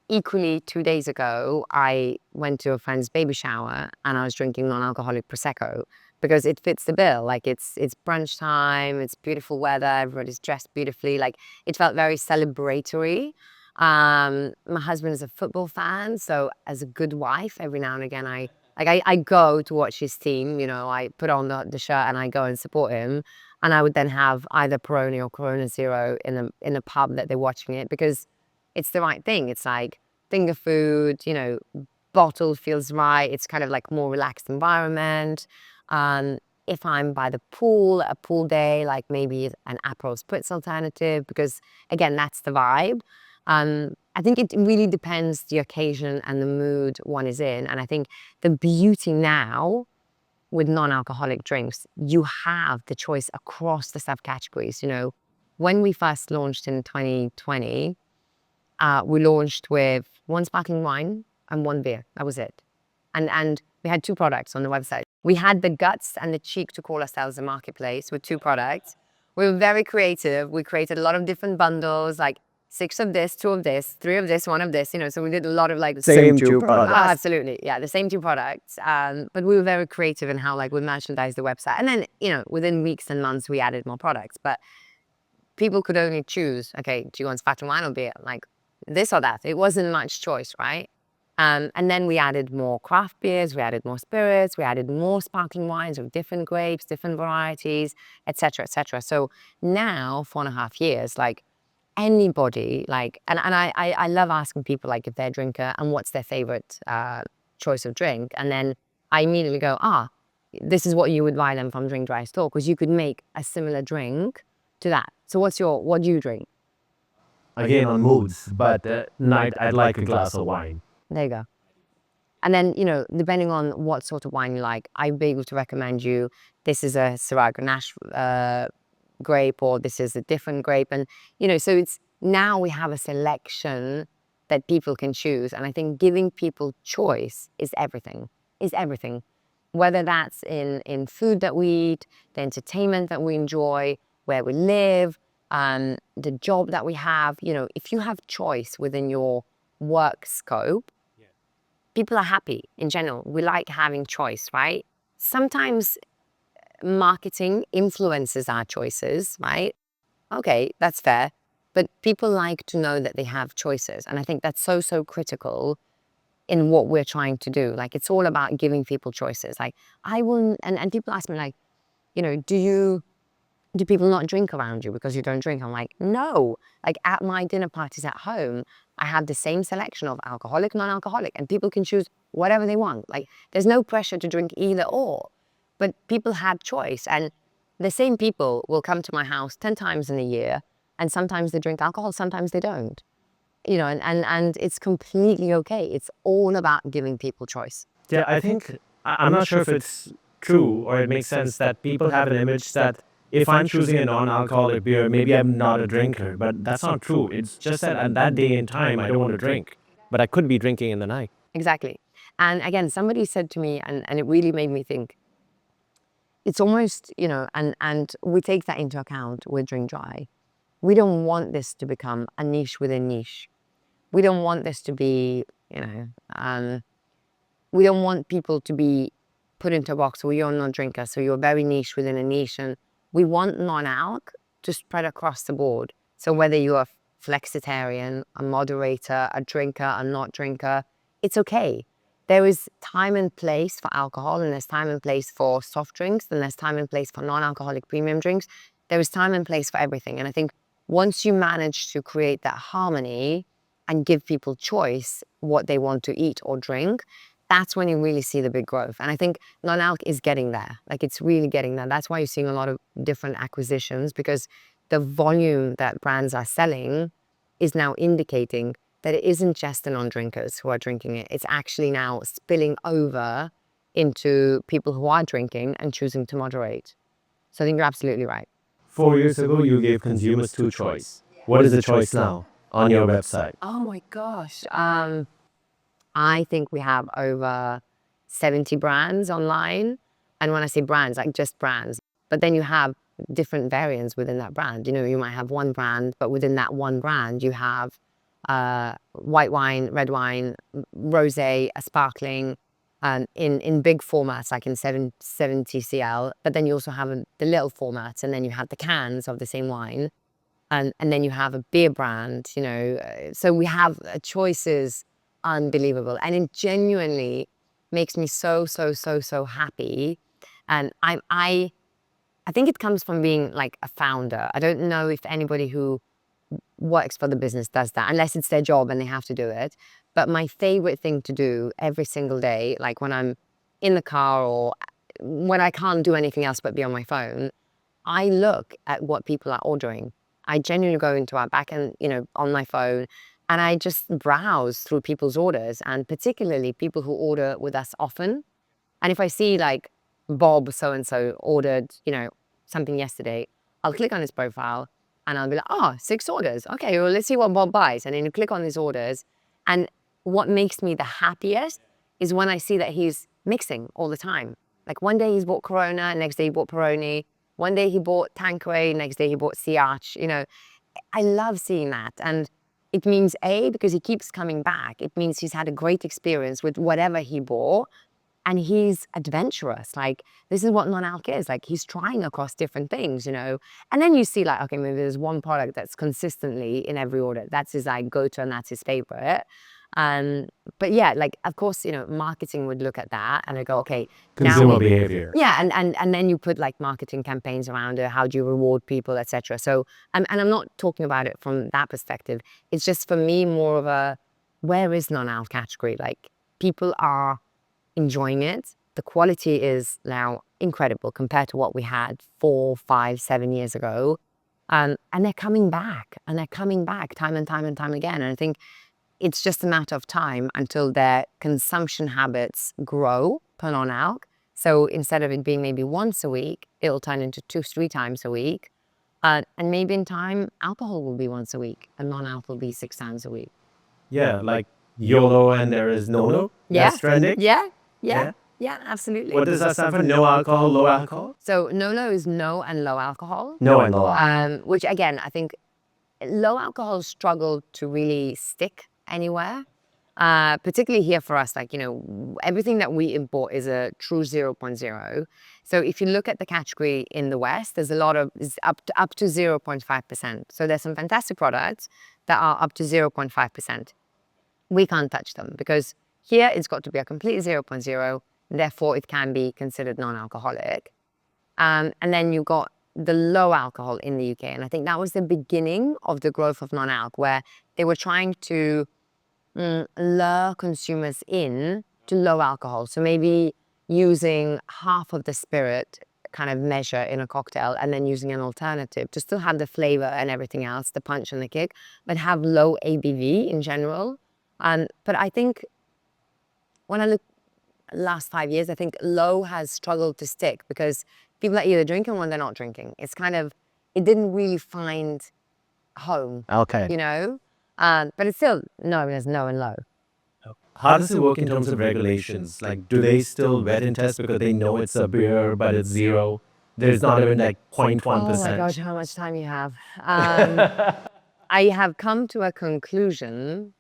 Equally, 2 days ago, I went to a friend's baby shower and I was drinking non-alcoholic Prosecco because it fits the bill. Like it's brunch time, it's beautiful weather, everybody's dressed beautifully. Like it felt very celebratory. My husband is a football fan, so as a good wife, every now and again, I go to watch his team. I put on the shirt and I go and support him. And I would then have either Peroni or Corona Zero in a pub that they're watching it because it's the right thing. It's like finger food, bottled feels right. It's kind of like more relaxed environment. If I'm by the pool, a pool day, like maybe an Aperol Spritz alternative, because again, that's the vibe. I think it really depends the occasion and the mood one is in. And I think the beauty now with non-alcoholic drinks, you have the choice across the subcategories. When we first launched in 2020, we launched with one sparkling wine and one beer. That was it. And we had 2 products on the website. We had the guts and the cheek to call ourselves a marketplace with 2 products. We were very creative. We created a lot of different bundles, like 6 of this, 2 of this, 3 of this, 1 of this, so we did a lot of like Same 2 products. Absolutely. Yeah, the same 2 products. But we were very creative in how like we merchandised the website. And then, within weeks and months, we added more products. But people could only choose, okay, do you want sparkling wine or beer? Like this or that. It wasn't much choice, right? And then we added more craft beers, we added more spirits, we added more sparkling wines of different grapes, different varieties, etc., etc. So now, 4.5 years, like anybody, like, and I love asking people like if they're a drinker and what's their favorite choice of drink, and then I immediately go, this is what you would buy them from Drink Dry Store, because you could make a similar drink to that. So what do you drink? Again, on moods, but night I'd like a glass of wine. There you go. And then, depending on what sort of wine you like, I'd be able to recommend you, this is a Syrah Grenache grape, or this is a different grape. And, so it's now we have a selection that people can choose. And I think giving people choice is everything, Whether that's in food that we eat, the entertainment that we enjoy, where we live, the job that we have. If you have choice within your work scope, people are happy in general. We like having choice, right? Sometimes marketing influences our choices, right? Okay, that's fair. But people like to know that they have choices. And I think that's so critical in what we're trying to do. Like, it's all about giving people choices. Like, and people ask me like, do people not drink around you because you don't drink? I'm like, no. Like at my dinner parties at home, I have the same selection of alcoholic, non-alcoholic, and people can choose whatever they want. Like there's no pressure to drink either or, but people have choice. And the same people will come to my house 10 times in a year, and sometimes they drink alcohol, sometimes they don't. And it's completely okay. It's all about giving people choice. Yeah, I think, I'm not sure if it's true or it makes sense that people have an image that if I'm choosing a non-alcoholic beer, maybe I'm not a drinker, but that's not true. It's just that at that day and time, I don't want to drink, but I could be drinking in the night. Exactly. And again, somebody said to me, and it really made me think, it's almost, and we take that into account with Drink Dry. We don't want this to become a niche within niche. We don't want this to be, we don't want people to be put into a box, well, you're not a drinker, so you're very niche within a niche. And we want non-alc to spread across the board. So whether you're a flexitarian, a moderator, a drinker, a not drinker, it's okay. there is time and place for alcohol, and there's time and place for soft drinks, and there's time and place for non-alcoholic premium drinks. There is time and place for everything. And I think once you manage to create that harmony and give people choice what they want to eat or drink, that's when you really see the big growth. And I think non-alc is getting there. Like, it's really getting there. That's why you're seeing a lot of different acquisitions, because the volume that brands are selling is now indicating that it isn't just the non-drinkers who are drinking it. It's actually now spilling over into people who are drinking and choosing to moderate. So I think you're absolutely right. 4 years ago, you gave consumers two choice. What is the choice now on your website? Oh my gosh. I think we have over 70 brands online. And when I say brands, like just brands. But then you have different variants within that brand. You know, you might have one brand, but within that one brand, you have white wine, red wine, rosé, a sparkling, in big formats, like in 70 cl. But then you also have the little formats, and then you have the cans of the same wine. And then you have a beer brand, you know. So we have choices unbelievable. And it genuinely makes me so happy. And I think it comes from being like a founder. I don't know if anybody who works for the business does that, unless it's their job and they have to do it. But my favorite thing to do every single day, like when I'm in the car or when I can't do anything else but be on my phone, I look at what people are ordering. I genuinely go into our back and, you know, on my phone, and I just browse through people's orders, and particularly people who order with us often. And if I see like Bob so-and-so ordered, you know, something yesterday, I'll click on his profile and I'll be like, oh, 6 orders. Okay, well, let's see what Bob buys. And then you click on his orders. And what makes me the happiest is when I see that he's mixing all the time. Like one day he's bought Corona, next day he bought Peroni. One day he bought Tanqueray, next day he bought Siach. You know, I love seeing that. And it means A, because he keeps coming back. It means he's had a great experience with whatever he bought. And he's adventurous. Like, this is what non-alc is. Like, he's trying across different things, you know. And then you see like, okay, maybe there's one product that's consistently in every order. That's his like go-to and that's his favorite. But yeah, like, of course, you know, marketing would look at that and they go, okay, Consumer behavior. yeah, and then you put like marketing campaigns around it. How do you reward people, etc. So, and I'm not talking about it from that perspective. It's just for me more of a, where is non-alc category? Like, people are enjoying it. The quality is now incredible compared to what we had 4, 5, 7 years ago. And they're coming back, and they're coming back time and time and time again. And I think it's just a matter of time until their consumption habits grow per non-alc. So instead of it being maybe once a week, it'll turn into 2, 3 times a week. And maybe in time, alcohol will be once a week and non-alc will be 6 times a week. Yeah, like YOLO and there is no. Yeah. That's trending. Yeah, absolutely. What does that stand for? No alcohol, low alcohol? So NOLO is no and low alcohol. No and low alcohol. Which again, I think low alcohol struggled to really stick anywhere. Particularly here for us, like, you know, everything that we import is a true 0.0. So if you look at the category in the West, there's a lot of, it's up to 0.5%. So there's some fantastic products that are up to 0.5%. We can't touch them because here it's got to be a complete 0.0. Therefore, it can be considered non-alcoholic. And then you got the low alcohol in the UK. And I think that was the beginning of the growth of non-alc, where they were trying to lure consumers in to low alcohol. So maybe using half of the spirit kind of measure in a cocktail and then using an alternative to still have the flavor and everything else, the punch and the kick, but have low ABV in general. But I think when I look last 5 years, I think low has struggled to stick because people are either drinking when they're not drinking. It's kind of, it didn't really find home, Okay. you know? But it's still, no, there's no and low. How does it work in terms of regulations? Like, do they still vet and test because they know it's a beer, but it's zero? There's not even like 0.1%. Oh my gosh, how much time you have. I have come to a conclusion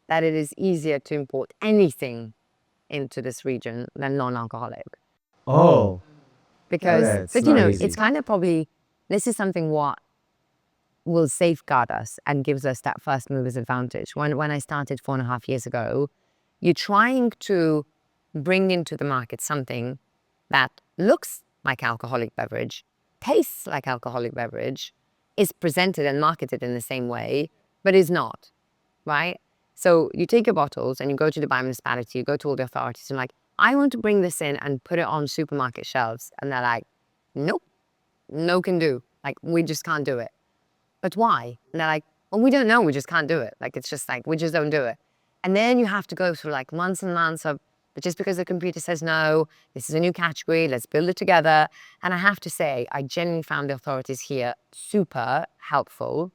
that it is easier to import anything into this region than non-alcoholic. Oh. Because, but you know, it's kind of probably, this is something what will safeguard us and gives us that first mover's advantage. When I started 4.5 years ago, you're trying to bring into the market something that looks like alcoholic beverage, tastes like alcoholic beverage, is presented and marketed in the same way, but is not, right? So you take your bottles and you go to the municipality, you go to all the authorities and like, I want to bring this in and put it on supermarket shelves. And they're like, nope, no can do. Like, we just can't do it. But why? And they're like, well, we don't know, we just can't do it. Like, it's just like, we just don't do it. And then you have to go through like months and months of, but just because the computer says no, this is a new category, let's build it together. And I have to say, I genuinely found the authorities here super helpful.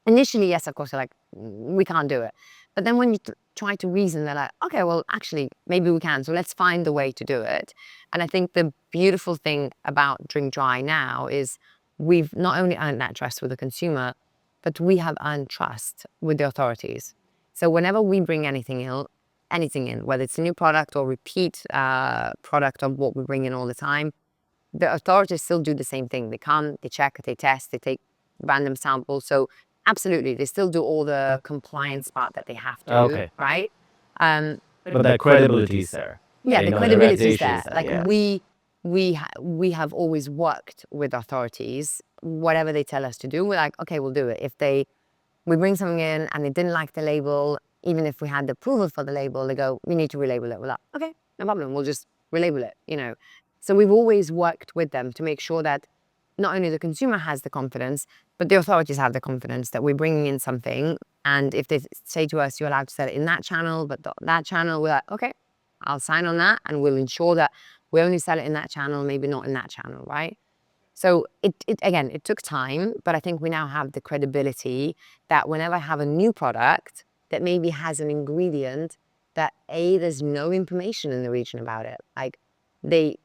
Initially, yes, of course, they're like, we can't do it. But then when you try to reason, they're like, okay, well, actually, maybe we can. So let's find a way to do it. And I think the beautiful thing about Drink Dry now is we've not only earned that trust with the consumer, but we have earned trust with the authorities. So whenever we bring anything in, whether it's a new product or repeat product of what we bring in all the time, the authorities still do the same thing. They come, they check, they test, they take random samples. So absolutely, they still do all the compliance part that they have to, right? But that credibility is there. Yeah, the credibility is there. Like yeah. we have always worked with authorities. Whatever they tell us to do, we're like, okay, we'll do it. If we bring something in and they didn't like the label, even if we had the approval for the label, they go, we need to relabel it. We're like, okay, no problem. We'll just relabel it, you know. So we've always worked with them to make sure that not only the consumer has the confidence, but the authorities have the confidence that we're bringing in something. And if they say to us, you're allowed to sell it in that channel, but that channel, we're like, okay, I'll sign on that and we'll ensure that we only sell it in that channel, maybe not in that channel, right? So it took time, but I think we now have the credibility that whenever I have a new product that maybe has an ingredient that there's no information in the region about it. Like they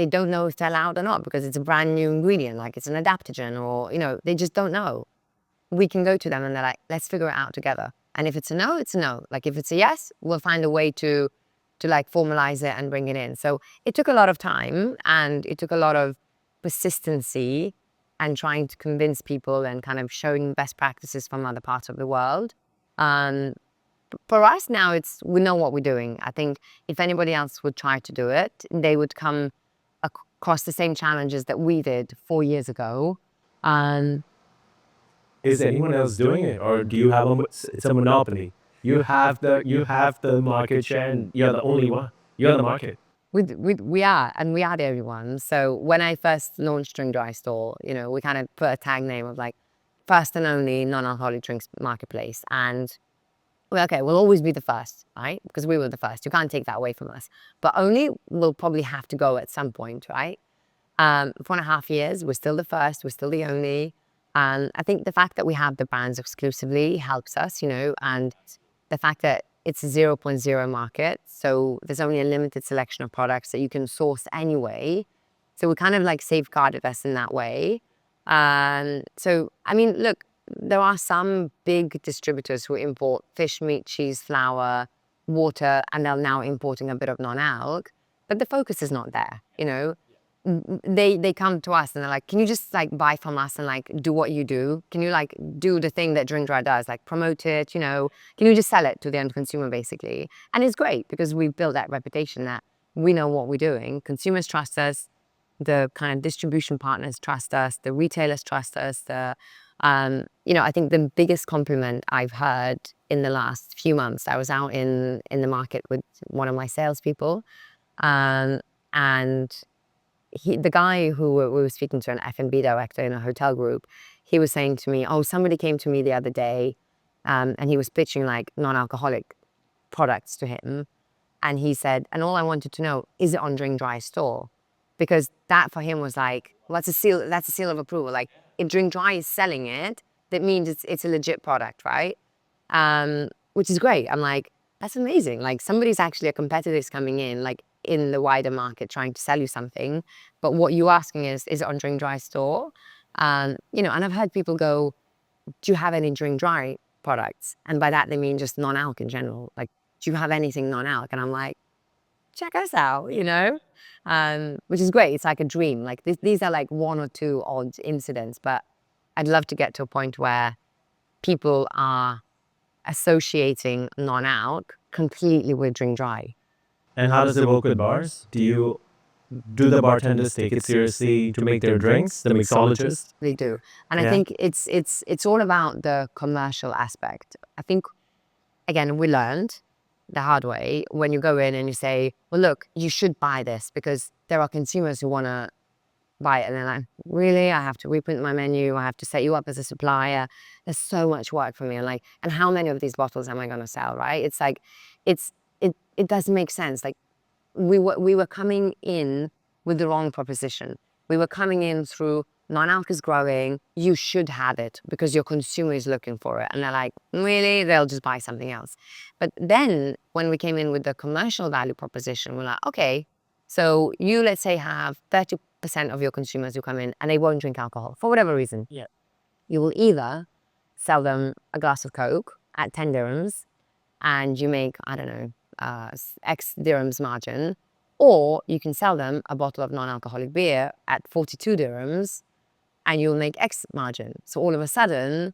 don't know if they're allowed or not because it's a brand new ingredient, like it's an adaptogen or, you know, they just don't know. We can go to them and they're like, let's figure it out together. And if it's a no, it's a no. Like if it's a yes, we'll find a way to like formalize it and bring it in. So it took a lot of time and it took a lot of persistency and trying to convince people and kind of showing best practices from other parts of the world. For us now, we know what we're doing. I think if anybody else would try to do it, they would come across the same challenges that we did 4 years ago. Is anyone else doing it, or do you have it's a monopoly? You have the market share, and you're the only one. You're the market. We are, and we are the only one. So when I first launched Drink Dry Store, you know, we kind of put a tag name of like first and only non-alcoholic drinks marketplace. And we'll always be the first, right? Because we were the first. You can't take that away from us. But only we'll probably have to go at some point, right? 4.5 years, we're still the first, we're still the only. And I think the fact that we have the brands exclusively helps us, you know, and the fact that it's a 0.0 market. So there's only a limited selection of products that you can source anyway. So we kind of like safeguarded us in that way. So, I mean, look, there are some big distributors who import fish, meat, cheese, flour, water, and they're now importing a bit of non-alc, but the focus is not there, you know. They come to us and they're like, can you just like buy from us and like do what you do? Can you like do the thing that Drink Dry does, like promote it, you know? Can you just sell it to the end consumer basically? And it's great because we've built that reputation that we know what we're doing. Consumers trust us, the kind of distribution partners trust us, the retailers trust us. You know, I think the biggest compliment I've heard in the last few months, I was out in the market with one of my salespeople, and the guy who we were speaking to, an F&B director in a hotel group, he was saying to me, oh, somebody came to me the other day and he was pitching like non-alcoholic products to him. And he said, and all I wanted to know, is it on Drink Dry Store? Because that for him was like, well, that's a seal of approval. Like if Drink Dry is selling it, that means it's a legit product, right? Which is great. I'm like, that's amazing. Like somebody's actually, a competitor is coming in, like in the wider market trying to sell you something. But what you're asking is it on Drink Dry Store? You know, and I've heard people go, do you have any Drink Dry products? And by that, they mean just non-alc in general. Like, do you have anything non-alc? And I'm like, check us out, you know? Which is great. It's like a dream. Like these are like 1 or 2 odd incidents, but I'd love to get to a point where people are associating non-alc completely with Drink Dry. And how does it work with bars? Do the bartenders take it seriously to make their drinks, the mixologists? They do. And I Yeah. think it's all about the commercial aspect. I think, again, we learned the hard way when you go in and you say, well, look, you should buy this because there are consumers who want to buy it. And they're like, really? I have to reprint my menu. I have to set you up as a supplier. There's so much work for me. And how many of these bottles am I going to sell, right? It's like, it doesn't make sense. Like, we were coming in with the wrong proposition. We were coming in through non-alc is growing, you should have it because your consumer is looking for it. And they're like, really? They'll just buy something else. But then when we came in with the commercial value proposition, we're like, okay, so you, let's say, have 30% of your consumers who come in and they won't drink alcohol for whatever reason. Yeah. You will either sell them a glass of Coke at 10 dirhams and you make, I don't know, X dirhams margin, or you can sell them a bottle of non-alcoholic beer at 42 dirhams and you'll make X margin. So all of a sudden,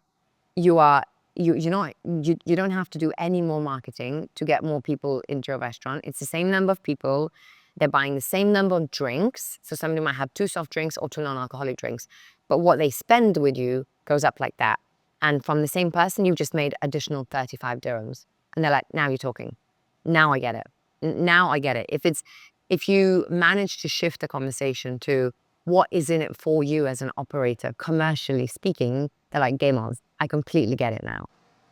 you don't have to do any more marketing to get more people into your restaurant. It's the same number of people. They're buying the same number of drinks. So somebody might have 2 soft drinks or 2 non-alcoholic drinks. But what they spend with you goes up like that. And from the same person, you've just made additional 35 dirhams. And they're like, now you're talking. Now I get it. Now I get it. If you manage to shift the conversation to what is in it for you as an operator, commercially speaking, they're like, game on. I completely get it now.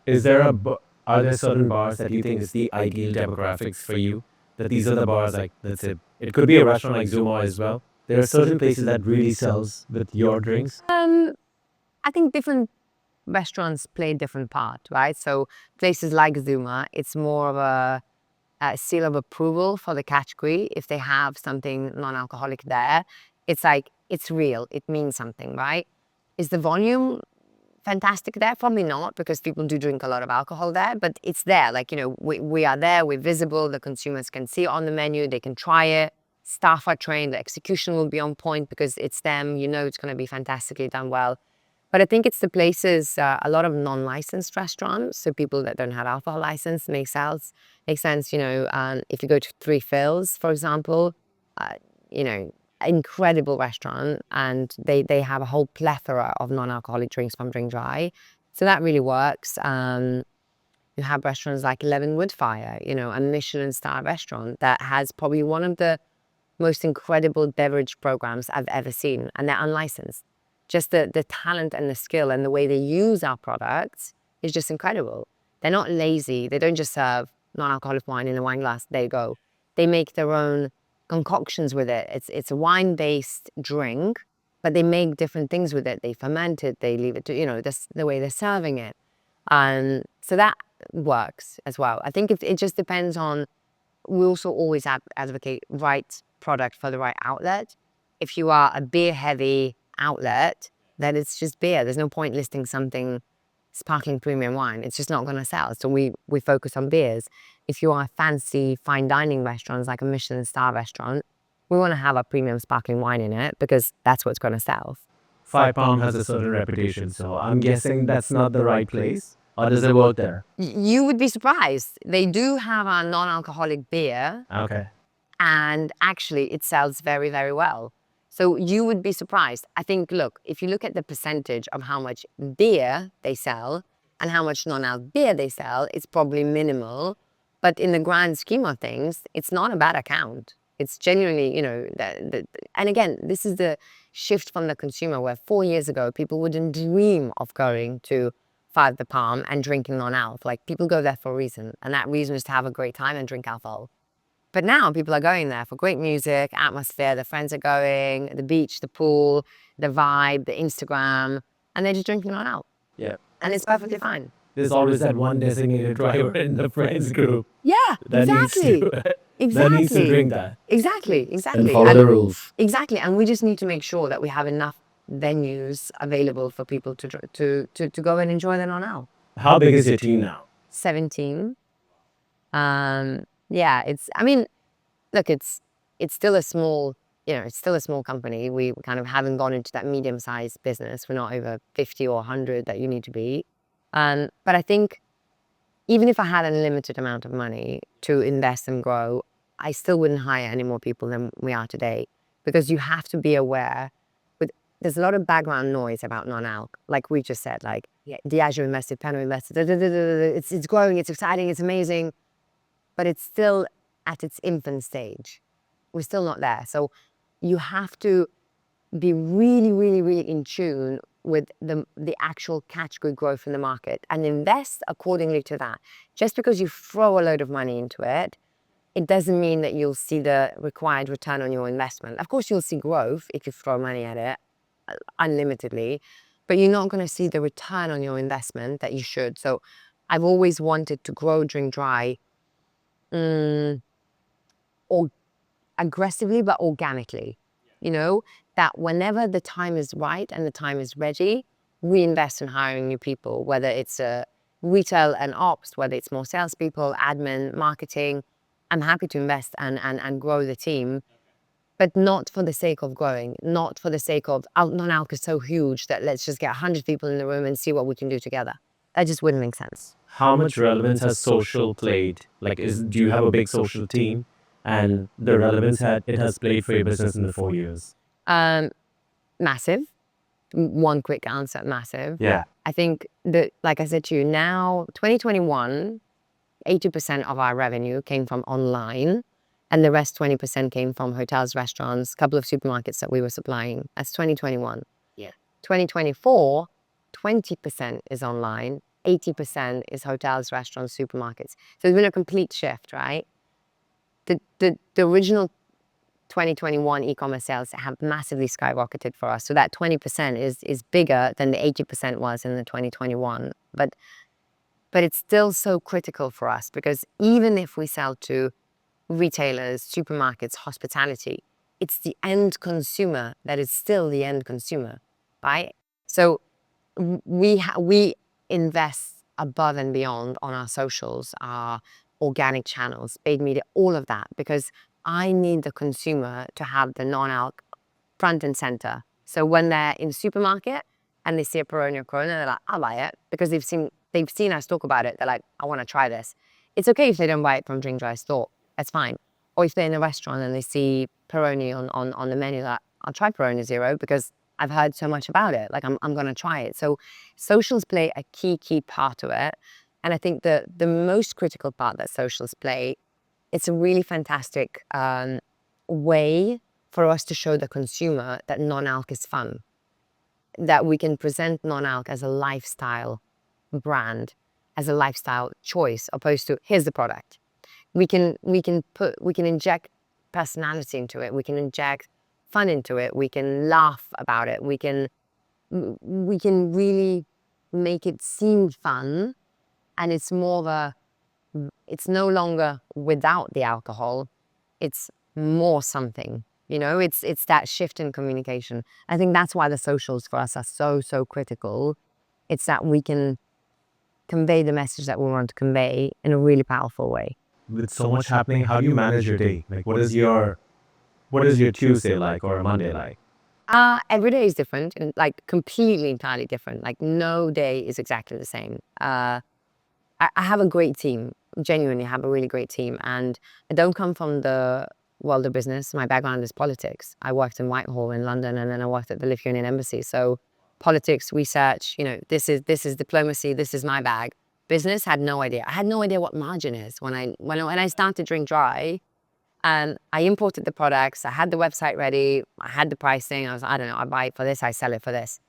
Are there certain bars that you think is the ideal demographics for you? That these are the bars, like, that's it. It could be a restaurant like Zuma as well. There are certain places that really sells with your drinks. I think different restaurants play a different part, right? So places like Zuma, it's more of a seal of approval for the category. If they have something non-alcoholic there, it's like, it's real, it means something, right? Is the volume fantastic there? Probably not, because people do drink a lot of alcohol there, but it's there. Like, we are there, we're visible, the consumers can see it on the menu, they can try it, staff are trained, the execution will be on point because it's them, it's going to be fantastically done well. But I think it's the places, a lot of non-licensed restaurants, so people that don't have alcohol license makes sense. If you go to Three Phils, for example, incredible restaurant, and they have a whole plethora of non-alcoholic drinks from Drink Dry. So that really works. You have restaurants like 11 Woodfire, a Michelin star restaurant that has probably one of the most incredible beverage programs I've ever seen, and they're unlicensed. Just the talent and the skill and the way they use our products is just incredible. They're not lazy. They don't just serve non-alcoholic wine in a wine glass. There you go. They make their own concoctions with it. It's a wine-based drink, but they make different things with it. They ferment it. They leave it to, that's the way they're serving it. So that works as well. I think it just depends on, we also always advocate right product for the right outlet. If you are a beer-heavy outlet, then it's just beer. There's no point listing something sparkling premium wine. It's just not going to sell. So we focus on beers. If you are fancy fine dining restaurants like a Michelin star restaurant, we want to have a premium sparkling wine in it because that's what's going to sell. Five Pound has a certain reputation, so I'm guessing that's not the right place. Or does it work there? You would be surprised. They do have a non-alcoholic beer. Okay. And actually it sells very, very well. So you would be surprised. I think, look, if you look at the percentage of how much beer they sell and how much non-alc beer they sell, it's probably minimal. But in the grand scheme of things, it's not a bad account. It's genuinely, and again, this is the shift from the consumer where 4 years ago, people wouldn't dream of going to Five the Palm and drinking non-alc. Like, people go there for a reason. And that reason is to have a great time and drink alcohol. But now people are going there for great music, atmosphere, their friends are going, the beach, the pool, the vibe, the Instagram, and they're just drinking on out. Yeah. And it's perfectly fine. There's always that one designated driver in the friends group. Yeah, exactly. That needs to drink that. Exactly. And follow the rules. Exactly. And we just need to make sure that we have enough venues available for people to go and enjoy their non-alc. How big is your team now? 17. Yeah, look, it's still a small, it's still a small company. We kind of haven't gone into that medium-sized business. We're not over 50 or 100 that you need to be. But I think even if I had a limited amount of money to invest and grow, I still wouldn't hire any more people than we are today, because you have to be aware. There's a lot of background noise about non-alc, like we just said, like Diageo invested, Pernod invested, it's growing, it's exciting, it's amazing, but it's still at its infant stage. We're still not there. So you have to be really, really, really in tune with the actual category growth in the market and invest accordingly to that. Just because you throw a load of money into it, it doesn't mean that you'll see the required return on your investment. Of course, you'll see growth if you throw money at it unlimitedly, but you're not going to see the return on your investment that you should. So I've always wanted to grow Drink Dry or aggressively, but organically, that whenever the time is right and the time is ready, we invest in hiring new people, whether it's retail and ops, whether it's more salespeople, admin, marketing. I'm happy to invest and grow the team, but not for the sake of growing, not for the sake of non-alc is so huge that let's just get 100 people in the room and see what we can do together. That just wouldn't make sense. How much relevance has social played? Like, do you have a big social team? And the relevance it has played for your business in the 4 years? Massive. One quick answer, massive. Yeah. I think that, like I said to you, now 2021, 80% of our revenue came from online, and the rest 20% came from hotels, restaurants, a couple of supermarkets that we were supplying. That's 2021. Yeah. 2024, 20% is online, 80% is hotels, restaurants, supermarkets. So it's been a complete shift, right? The original 2021 e-commerce sales have massively skyrocketed for us. So that 20% is bigger than the 80% was in the 2021. But it's still so critical for us, because even if we sell to retailers, supermarkets, hospitality, it's the end consumer that is still the end consumer, right? So we invest above and beyond on our socials, our organic channels, paid media, all of that, because I need the consumer to have the non-alc front and center. So when they're in supermarket and they see a Peroni or Corona, they're like, I'll buy it, because they've seen us talk about it. They're like, I want to try this. It's okay if they don't buy it from Drink Dry store. That's fine. Or if they're in a restaurant and they see Peroni on the menu, they're like, I'll try Peroni Zero because I've heard so much about it. Like, I'm going to try it. So socials play a key part of it. And I think the most critical part that socials play, it's a really fantastic way for us to show the consumer that non-alc is fun, that we can present non-alc as a lifestyle brand, as a lifestyle choice, opposed to here's the product. We can inject personality into it. We can inject fun into it. We can laugh about it. We can really make it seem fun, and it's no longer without the alcohol. It's more something. It's that shift in communication. I think that's why the socials for us are so critical. It's that we can convey the message that we want to convey in a really powerful way. With so much happening, how do you manage your day? Like, what is your Tuesday like, or a Monday like? Every day is different, and like completely, entirely different. Like, no day is exactly the same. I have a great team, genuinely have a really great team, and I don't come from the world of business. My background is politics. I worked in Whitehall in London, and then I worked at the Lithuanian embassy. So politics, research, this is diplomacy, this is my bag. Business, had no idea. I had no idea what margin is when I started Drink Dry. And I imported the products, I had the website ready, I had the pricing, I don't know, I buy it for this, I sell it for this.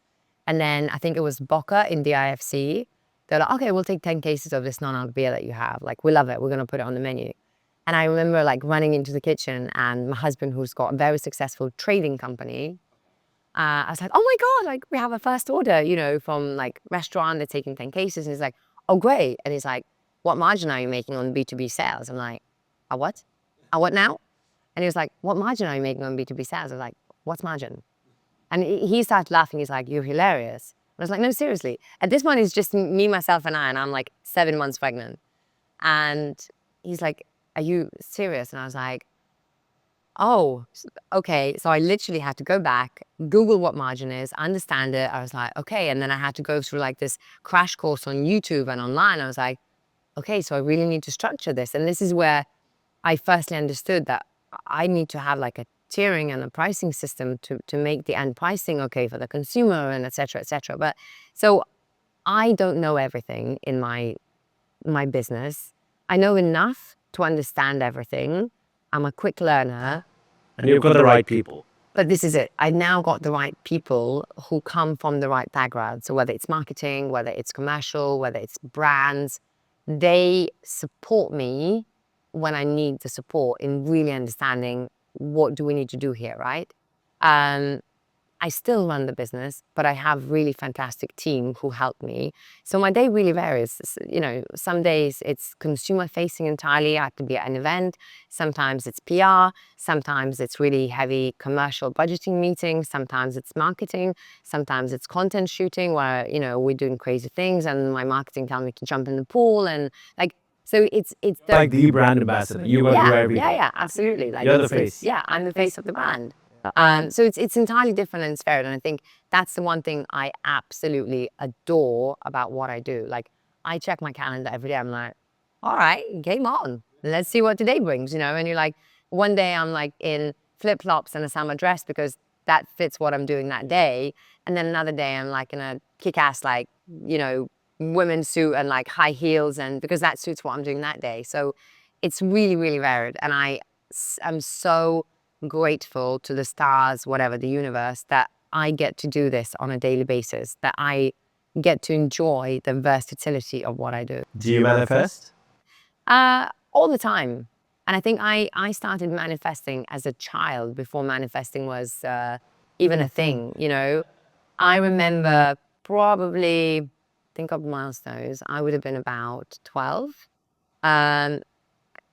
And then I think it was Boca in the IFC. They're like, okay, we'll take 10 cases of this non-alc beer that you have. Like, we love it, we're gonna put it on the menu. And I remember like running into the kitchen, and my husband, who's got a very successful trading company, I was like, oh my God, like we have a first order, from like restaurant, they're taking 10 cases. And he's like, oh great. And he's like, what margin are you making on B2B sales? I'm like, a what? A what now? And he was like, what margin are you making on B2B sales? I was like, what's margin? And he started laughing. He's like, you're hilarious. And I was like, no, seriously. At this point, it's just me, myself, and I, and I'm like 7 months pregnant. And he's like, are you serious? And I was like, oh, okay. So I literally had to go back, Google what margin is, understand it. I was like, okay. And then I had to go through like this crash course on YouTube and online. I was like, okay, so I really need to structure this. And this is where I firstly understood that I need to have like a tiering and a pricing system to make the end pricing okay for the consumer and et cetera, et cetera. But so I don't know everything in my business. I know enough to understand everything. I'm a quick learner. And you've got the right people. But this is it. I now got the right people who come from the right background. So whether it's marketing, whether it's commercial, whether it's brands, they support me when I need the support in really understanding what do we need to do here, right? I still run the business, but I have really fantastic team who help me. So my day really varies. You know, some days it's consumer facing entirely. I have to be at an event. Sometimes it's PR. Sometimes it's really heavy commercial budgeting meetings. Sometimes it's marketing. Sometimes it's content shooting where, you know, we're doing crazy things and my marketing tells me to jump in the pool and like, so it's like the brand ambassador. You got to do everything. yeah, absolutely. Like, You're the face. Yeah, I'm the face of the brand. So it's entirely different and it's varied. And I think that's the one thing I absolutely adore about what I do. Like, I check my calendar every day. I'm like, all right, game on. Let's see what today brings, you know? And you're like, one day I'm like in flip-flops and a summer dress because that fits what I'm doing that day. And then another day I'm like in a kick-ass, like, you know, women's suit and like high heels, and because that suits what I'm doing that day. So it's really, really varied. And I'm so grateful to the stars, whatever, the universe, that I get to do this on a daily basis, that I get to enjoy the versatility of what I do. Do you manifest? All the time. And I think I started manifesting as a child before manifesting was even a thing, you know. I remember probably, think of milestones, I would have been about 12. As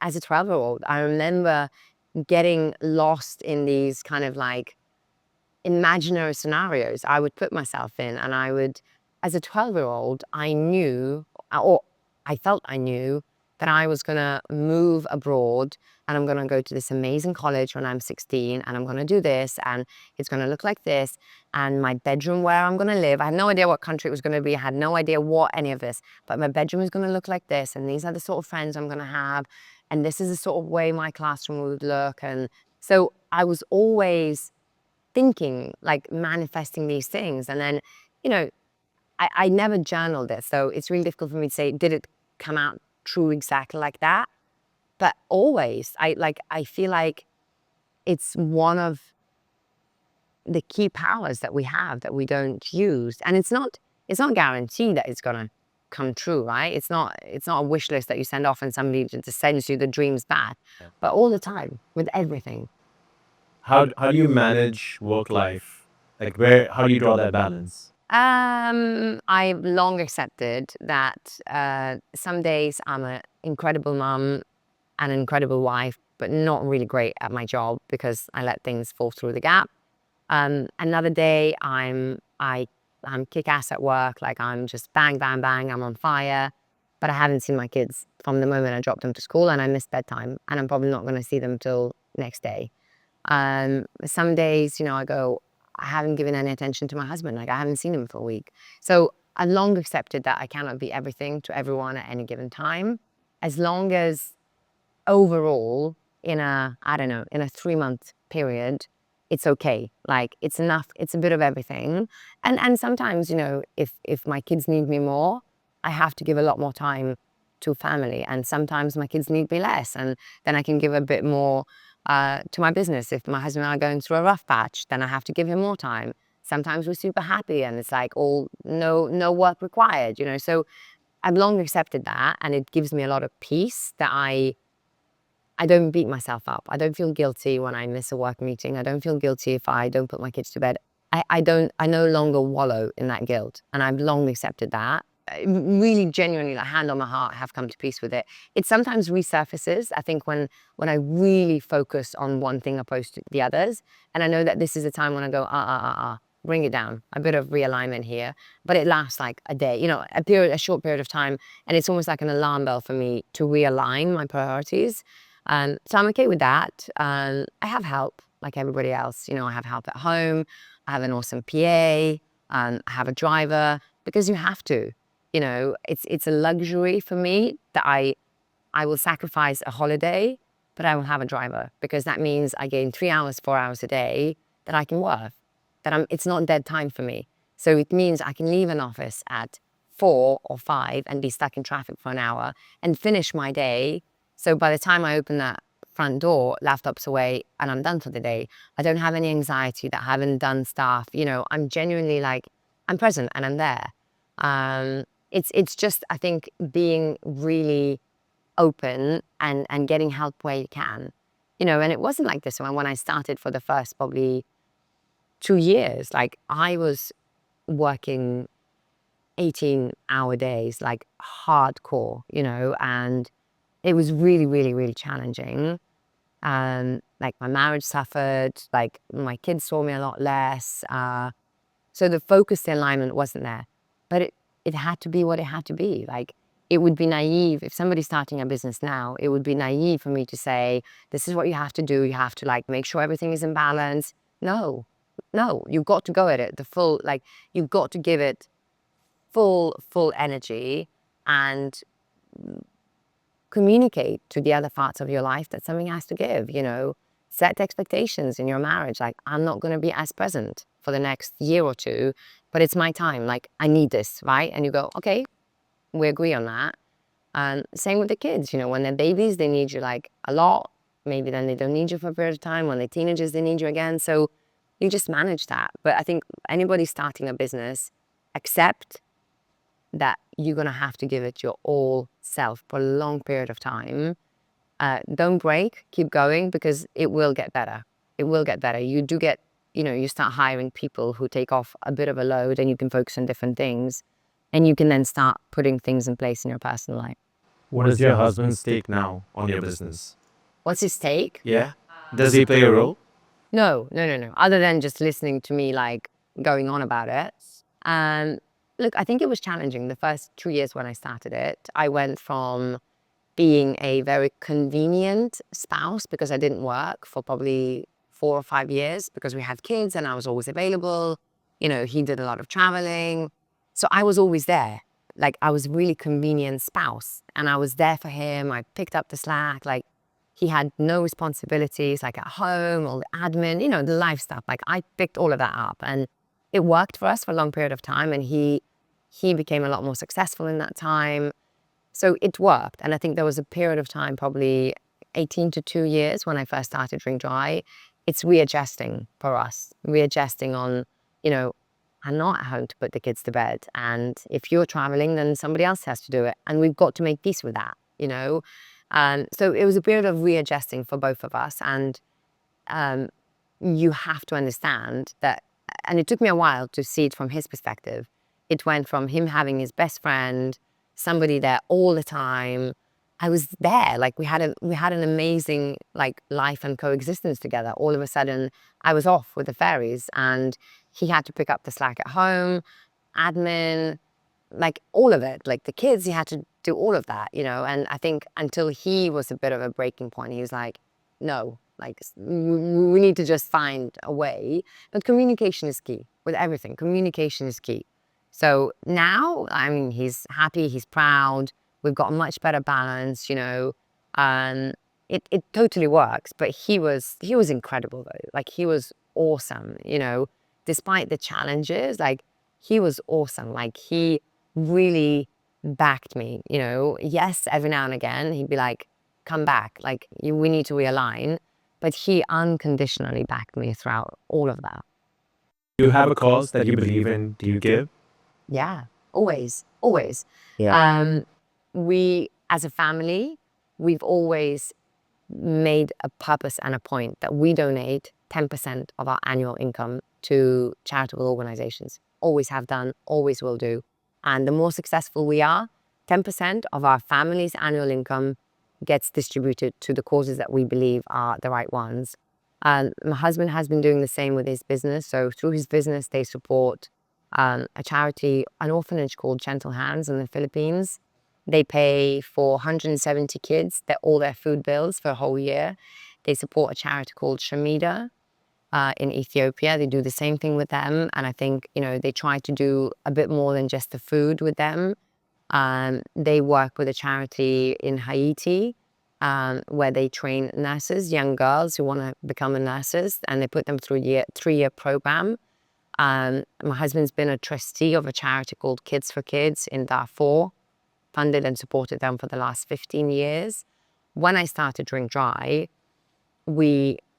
a 12-year-old, I remember getting lost in these kind of like imaginary scenarios I would put myself in. And I would, as a 12-year-old, I knew, or I felt I knew, that I was going to move abroad and I'm going to go to this amazing college when I'm 16 and I'm going to do this and it's going to look like this, and my bedroom where I'm going to live. I had no idea what country it was going to be. I had no idea what any of this, but my bedroom is going to look like this, and these are the sort of friends I'm going to have, and this is the sort of way my classroom would look. And so I was always thinking, like manifesting these things. And then, you know, I never journaled it. So it's really difficult for me to say, did it come out true exactly like that? But always, I feel like it's one of the key powers that we have that we don't use. And it's not guaranteed that it's gonna come true, right? It's not a wish list that you send off and somebody just sends you the dreams back. Yeah. But all the time, with everything. How do you manage work life? Like how do you draw that balance? I've long accepted that some days I'm an incredible mom and an incredible wife, but not really great at my job because I let things fall through the gap. Another day I'm kick-ass at work, like I'm just bang, bang, bang, I'm on fire, but I haven't seen my kids from the moment I dropped them to school, and I missed bedtime, and I'm probably not going to see them till next day. Some days, you know, I go, I haven't given any attention to my husband, like I haven't seen him for a week. So I've long accepted that I cannot be everything to everyone at any given time, as long as overall in a 3-month period, it's okay. Like it's enough, it's a bit of everything. And sometimes, you know, if my kids need me more, I have to give a lot more time to family. And sometimes my kids need me less, and then I can give a bit more to my business. If my husband and I are going through a rough patch, then I have to give him more time. Sometimes we're super happy and it's like all no work required, you know. So I've long accepted that, and it gives me a lot of peace that I don't beat myself up. I don't feel guilty when I miss a work meeting. I don't feel guilty if I don't put my kids to bed. I no longer wallow in that guilt, and I've long accepted that. I really genuinely, like hand on my heart, have come to peace with it. It sometimes resurfaces, I think, when I really focus on one thing opposed to the others. And I know that this is a time when I go, bring it down, a bit of realignment here. But it lasts like a day, you know, a short period of time. And it's almost like an alarm bell for me to realign my priorities. So I'm okay with that. I have help like everybody else. You know, I have help at home. I have an awesome PA. I have a driver, because you have to. You know, it's a luxury for me that I will sacrifice a holiday but I will have a driver, because that means I gain 3 hours, 4 hours a day that I can work, it's not dead time for me. So it means I can leave an office at 4 or 5 and be stuck in traffic for an hour and finish my day. So by the time I open that front door, laptop's away and I'm done for the day. I don't have any anxiety that I haven't done stuff. I'm genuinely like, I'm present and I'm there. It's just, I think, being really open and getting help where you can. And it wasn't like this when I started for the first probably 2 years. Like, I was working 18-hour days, like hardcore, and it was really, really, really challenging. Like, my marriage suffered, like my kids saw me a lot less. So the focus, the alignment wasn't there, but it had to be what it had to be. Like, it would be naive if somebody's starting a business now, it would be naive for me to say, this is what you have to do. You have to like make sure everything is in balance. No, you've got to go at it. You've got to give it full energy and communicate to the other parts of your life that something has to give. Set expectations in your marriage. Like, I'm not going to be as present for the next year or two, but it's my time. Like, I need this, right? And you go, okay, we agree on that. And same with the kids. When they're babies, they need you like a lot. Maybe then they don't need you for a period of time. When they're teenagers, they need you again. So you just manage that. But I think anybody starting a business, accept that you're going to have to give it your all self for a long period of time. Don't break, keep going, because it will get better. It will get better. You do get, you start hiring people who take off a bit of a load, and you can focus on different things, and you can then start putting things in place in your personal life. What is your husband's take now on your business? What's his take? Yeah. Does he play a role? No. Other than just listening to me, like, going on about it. Look, I think it was challenging the first 2 years when I started it. I went from being a very convenient spouse, because I didn't work for probably 4 or 5 years because we had kids and I was always available. He did a lot of traveling. So I was always there. Like, I was a really convenient spouse and I was there for him. I picked up the slack. Like, he had no responsibilities, like at home, all the admin, the life stuff. Like, I picked all of that up, and it worked for us for a long period of time. And he became a lot more successful in that time. So it worked. And I think there was a period of time, probably 18 to 2 years, when I first started Drink Dry. It's readjusting for us, readjusting on, I'm not at home to put the kids to bed. And if you're traveling, then somebody else has to do it. And we've got to make peace with that, So it was a period of readjusting for both of us. And you have to understand that, and it took me a while to see it from his perspective. It went from him having his best friend, somebody there all the time. I was there. Like, we had an amazing like life and coexistence together. All of a sudden, I was off with the fairies, and he had to pick up the slack at home, admin, like all of it. Like the kids, he had to do all of that, And I think until he was a bit of a breaking point, he was like, no, like, we need to just find a way. But communication is key with everything. Communication is key. So now, I mean, he's happy, he's proud. We've got a much better balance, It totally works. But he was incredible though. Like, he was awesome, Despite the challenges, like, he was awesome. Like, he really backed me, Yes, every now and again he'd be like, come back, like, we need to realign. But he unconditionally backed me throughout all of that. Do you have a cause that you believe in? Do you give? Yeah, always. Yeah. We, as a family, we've always made a purpose and a point that we donate 10% of our annual income to charitable organizations. Always have done, always will do. And the more successful we are, 10% of our family's annual income gets distributed to the causes that we believe are the right ones. My husband has been doing the same with his business. So through his business, they support a charity, an orphanage called Gentle Hands in the Philippines. They pay for 170 kids all their food bills for a whole year. They support a charity called Shamida in Ethiopia. They do the same thing with them. And I think, they try to do a bit more than just the food with them. They work with a charity in Haiti where they train nurses, young girls who want to become nurses, and they put them through a 3-year program. My husband's been a trustee of a charity called Kids for Kids in Darfur, funded and supported them for the last 15 years. When I started Drink Dry,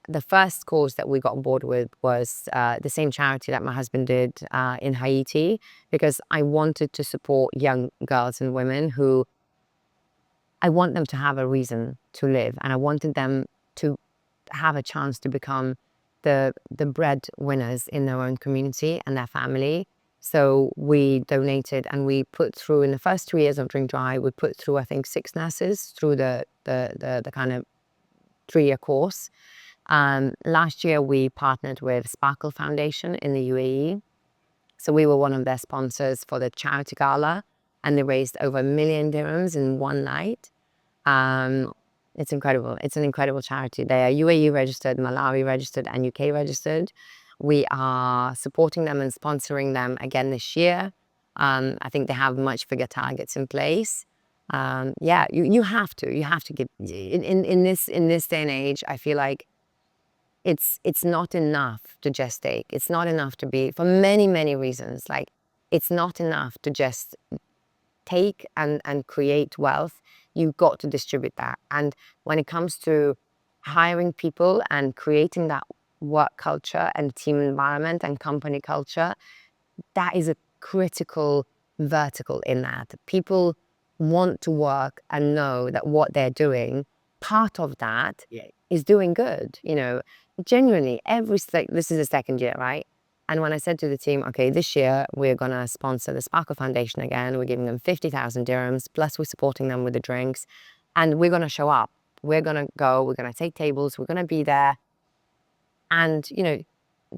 the first cause that we got on board with was the same charity that my husband did in Haiti, because I wanted to support young girls and women who, I want them to have a reason to live, and I wanted them to have a chance to become the breadwinners in their own community and their family. So we donated, and we put through, in the first 3 years of Drink Dry, we put through, I think, 6 nurses through the kind of 3-year course. Last year, we partnered with Sparkle Foundation in the UAE. So we were one of their sponsors for the charity gala, and they raised over 1 million dirhams in one night. It's incredible. It's an incredible charity. They are UAE registered, Malawi registered, and UK registered. We are supporting them and sponsoring them again this year. I think they have much bigger targets in place. You have to give, in this day and age, I feel like it's not enough to just take. It's not enough to be, for many, many reasons. Like, it's not enough to just take and create wealth. You've got to distribute that. And when it comes to hiring people and creating that work culture and team environment and company culture, that is a critical vertical in that. People want to work and know that what they're doing, part of that is doing good. Genuinely, this is the second year, right? And when I said to the team, okay, this year we're going to sponsor the Sparkle Foundation again, we're giving them 50,000 dirhams, plus we're supporting them with the drinks, and we're going to show up. We're going to go, we're going to take tables, we're going to be there. And,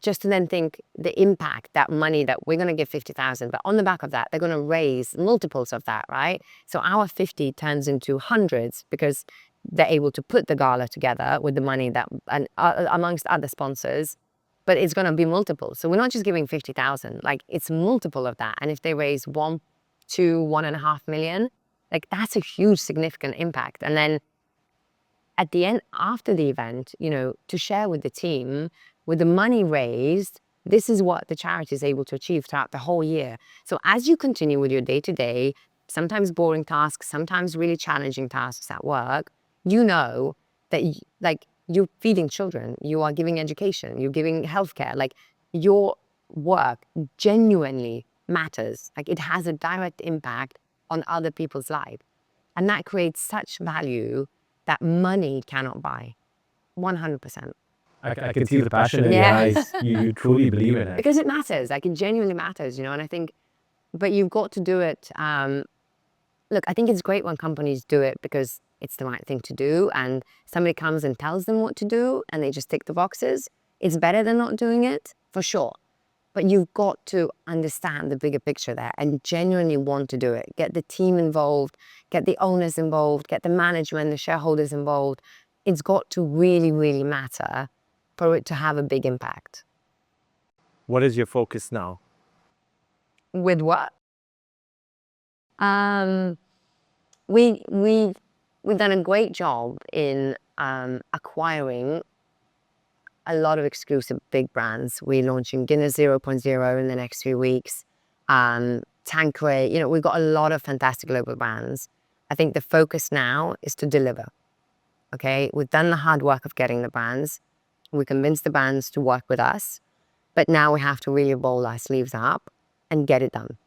just to then think the impact, that money that we're going to give 50,000, but on the back of that, they're going to raise multiples of that, right? So our 50 turns into hundreds, because they're able to put the gala together with the money that, and amongst other sponsors, but it's going to be multiple. So we're not just giving 50,000, like, it's multiple of that. And if they raise 1, 2, 1.5 million, like, that's a huge significant impact. And then at the end, after the event, to share with the team, with the money raised, this is what the charity is able to achieve throughout the whole year. So as you continue with your day-to-day, sometimes boring tasks, sometimes really challenging tasks at work, that you're feeding children, you are giving education, you're giving healthcare. Like, your work genuinely matters. Like, it has a direct impact on other people's lives. And that creates such value that money cannot buy. 100%. I can see the passion in your eyes. You truly believe in it. Because it matters. Like, it genuinely matters, and I think, but you've got to do it. Look, I think it's great when companies do it because it's the right thing to do, and somebody comes and tells them what to do and they just tick the boxes. It's better than not doing it, for sure. But you've got to understand the bigger picture there and genuinely want to do it. Get the team involved, get the owners involved, get the management, the shareholders involved. It's got to really, really matter for it to have a big impact. What is your focus now? With what? We've done a great job in acquiring a lot of exclusive big brands. We're launching Guinness 0.0 in the next few weeks. Tanqueray, we've got a lot of fantastic global brands. I think the focus now is to deliver. Okay, we've done the hard work of getting the brands. We convinced the brands to work with us, but now we have to really roll our sleeves up and get it done.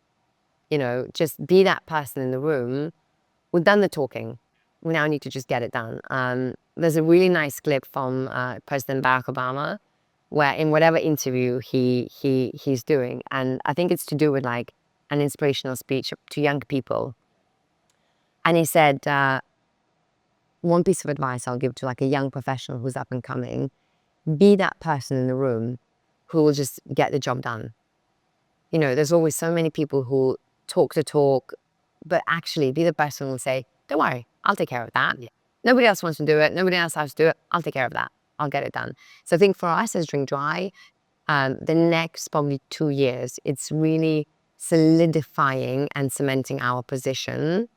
Just be that person in the room. We've done the talking. We now need to just get it done. There's a really nice clip from President Barack Obama, where in whatever interview he's doing, and I think it's to do with like an inspirational speech to young people. And he said, one piece of advice I'll give to like a young professional who's up and coming: be that person in the room who will just get the job done. There's always so many people who talk the talk, but actually be the person who will say, don't worry, I'll take care of that. Yeah. Nobody else wants to do it. Nobody else has to do it. I'll take care of that. I'll get it done. So I think for us as Drink Dry, the next probably 2 years, it's really solidifying and cementing our position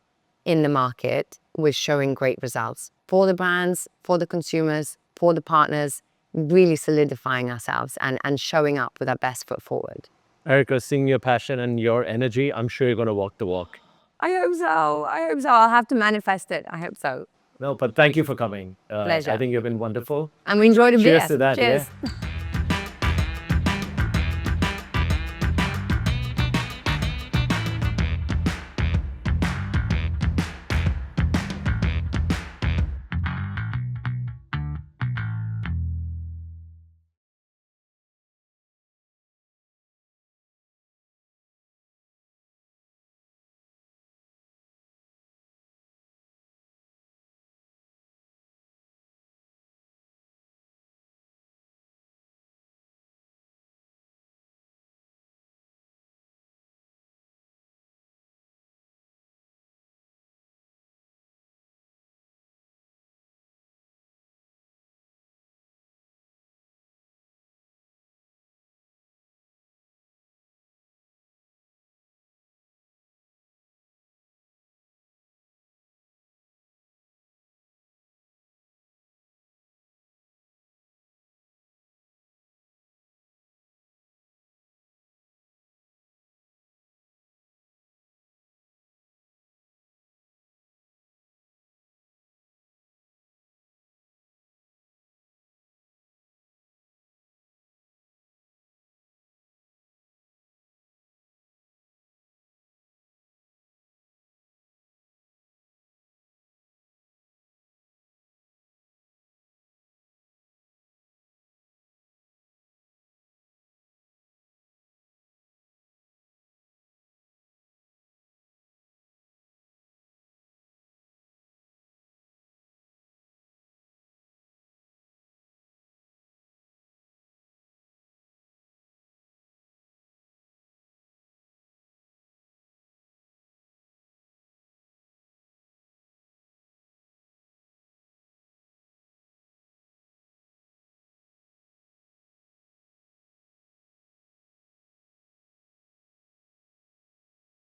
in the market was showing great results for the brands, for the consumers, for the partners, really solidifying ourselves and showing up with our best foot forward. Erika, seeing your passion and your energy, I'm sure you're going to walk the walk. I hope so. I hope so. I'll have to manifest it. I hope so. No, but thank you for coming. Pleasure. I think you've been wonderful. And we enjoyed a beer. Cheers to that. Cheers. Yeah.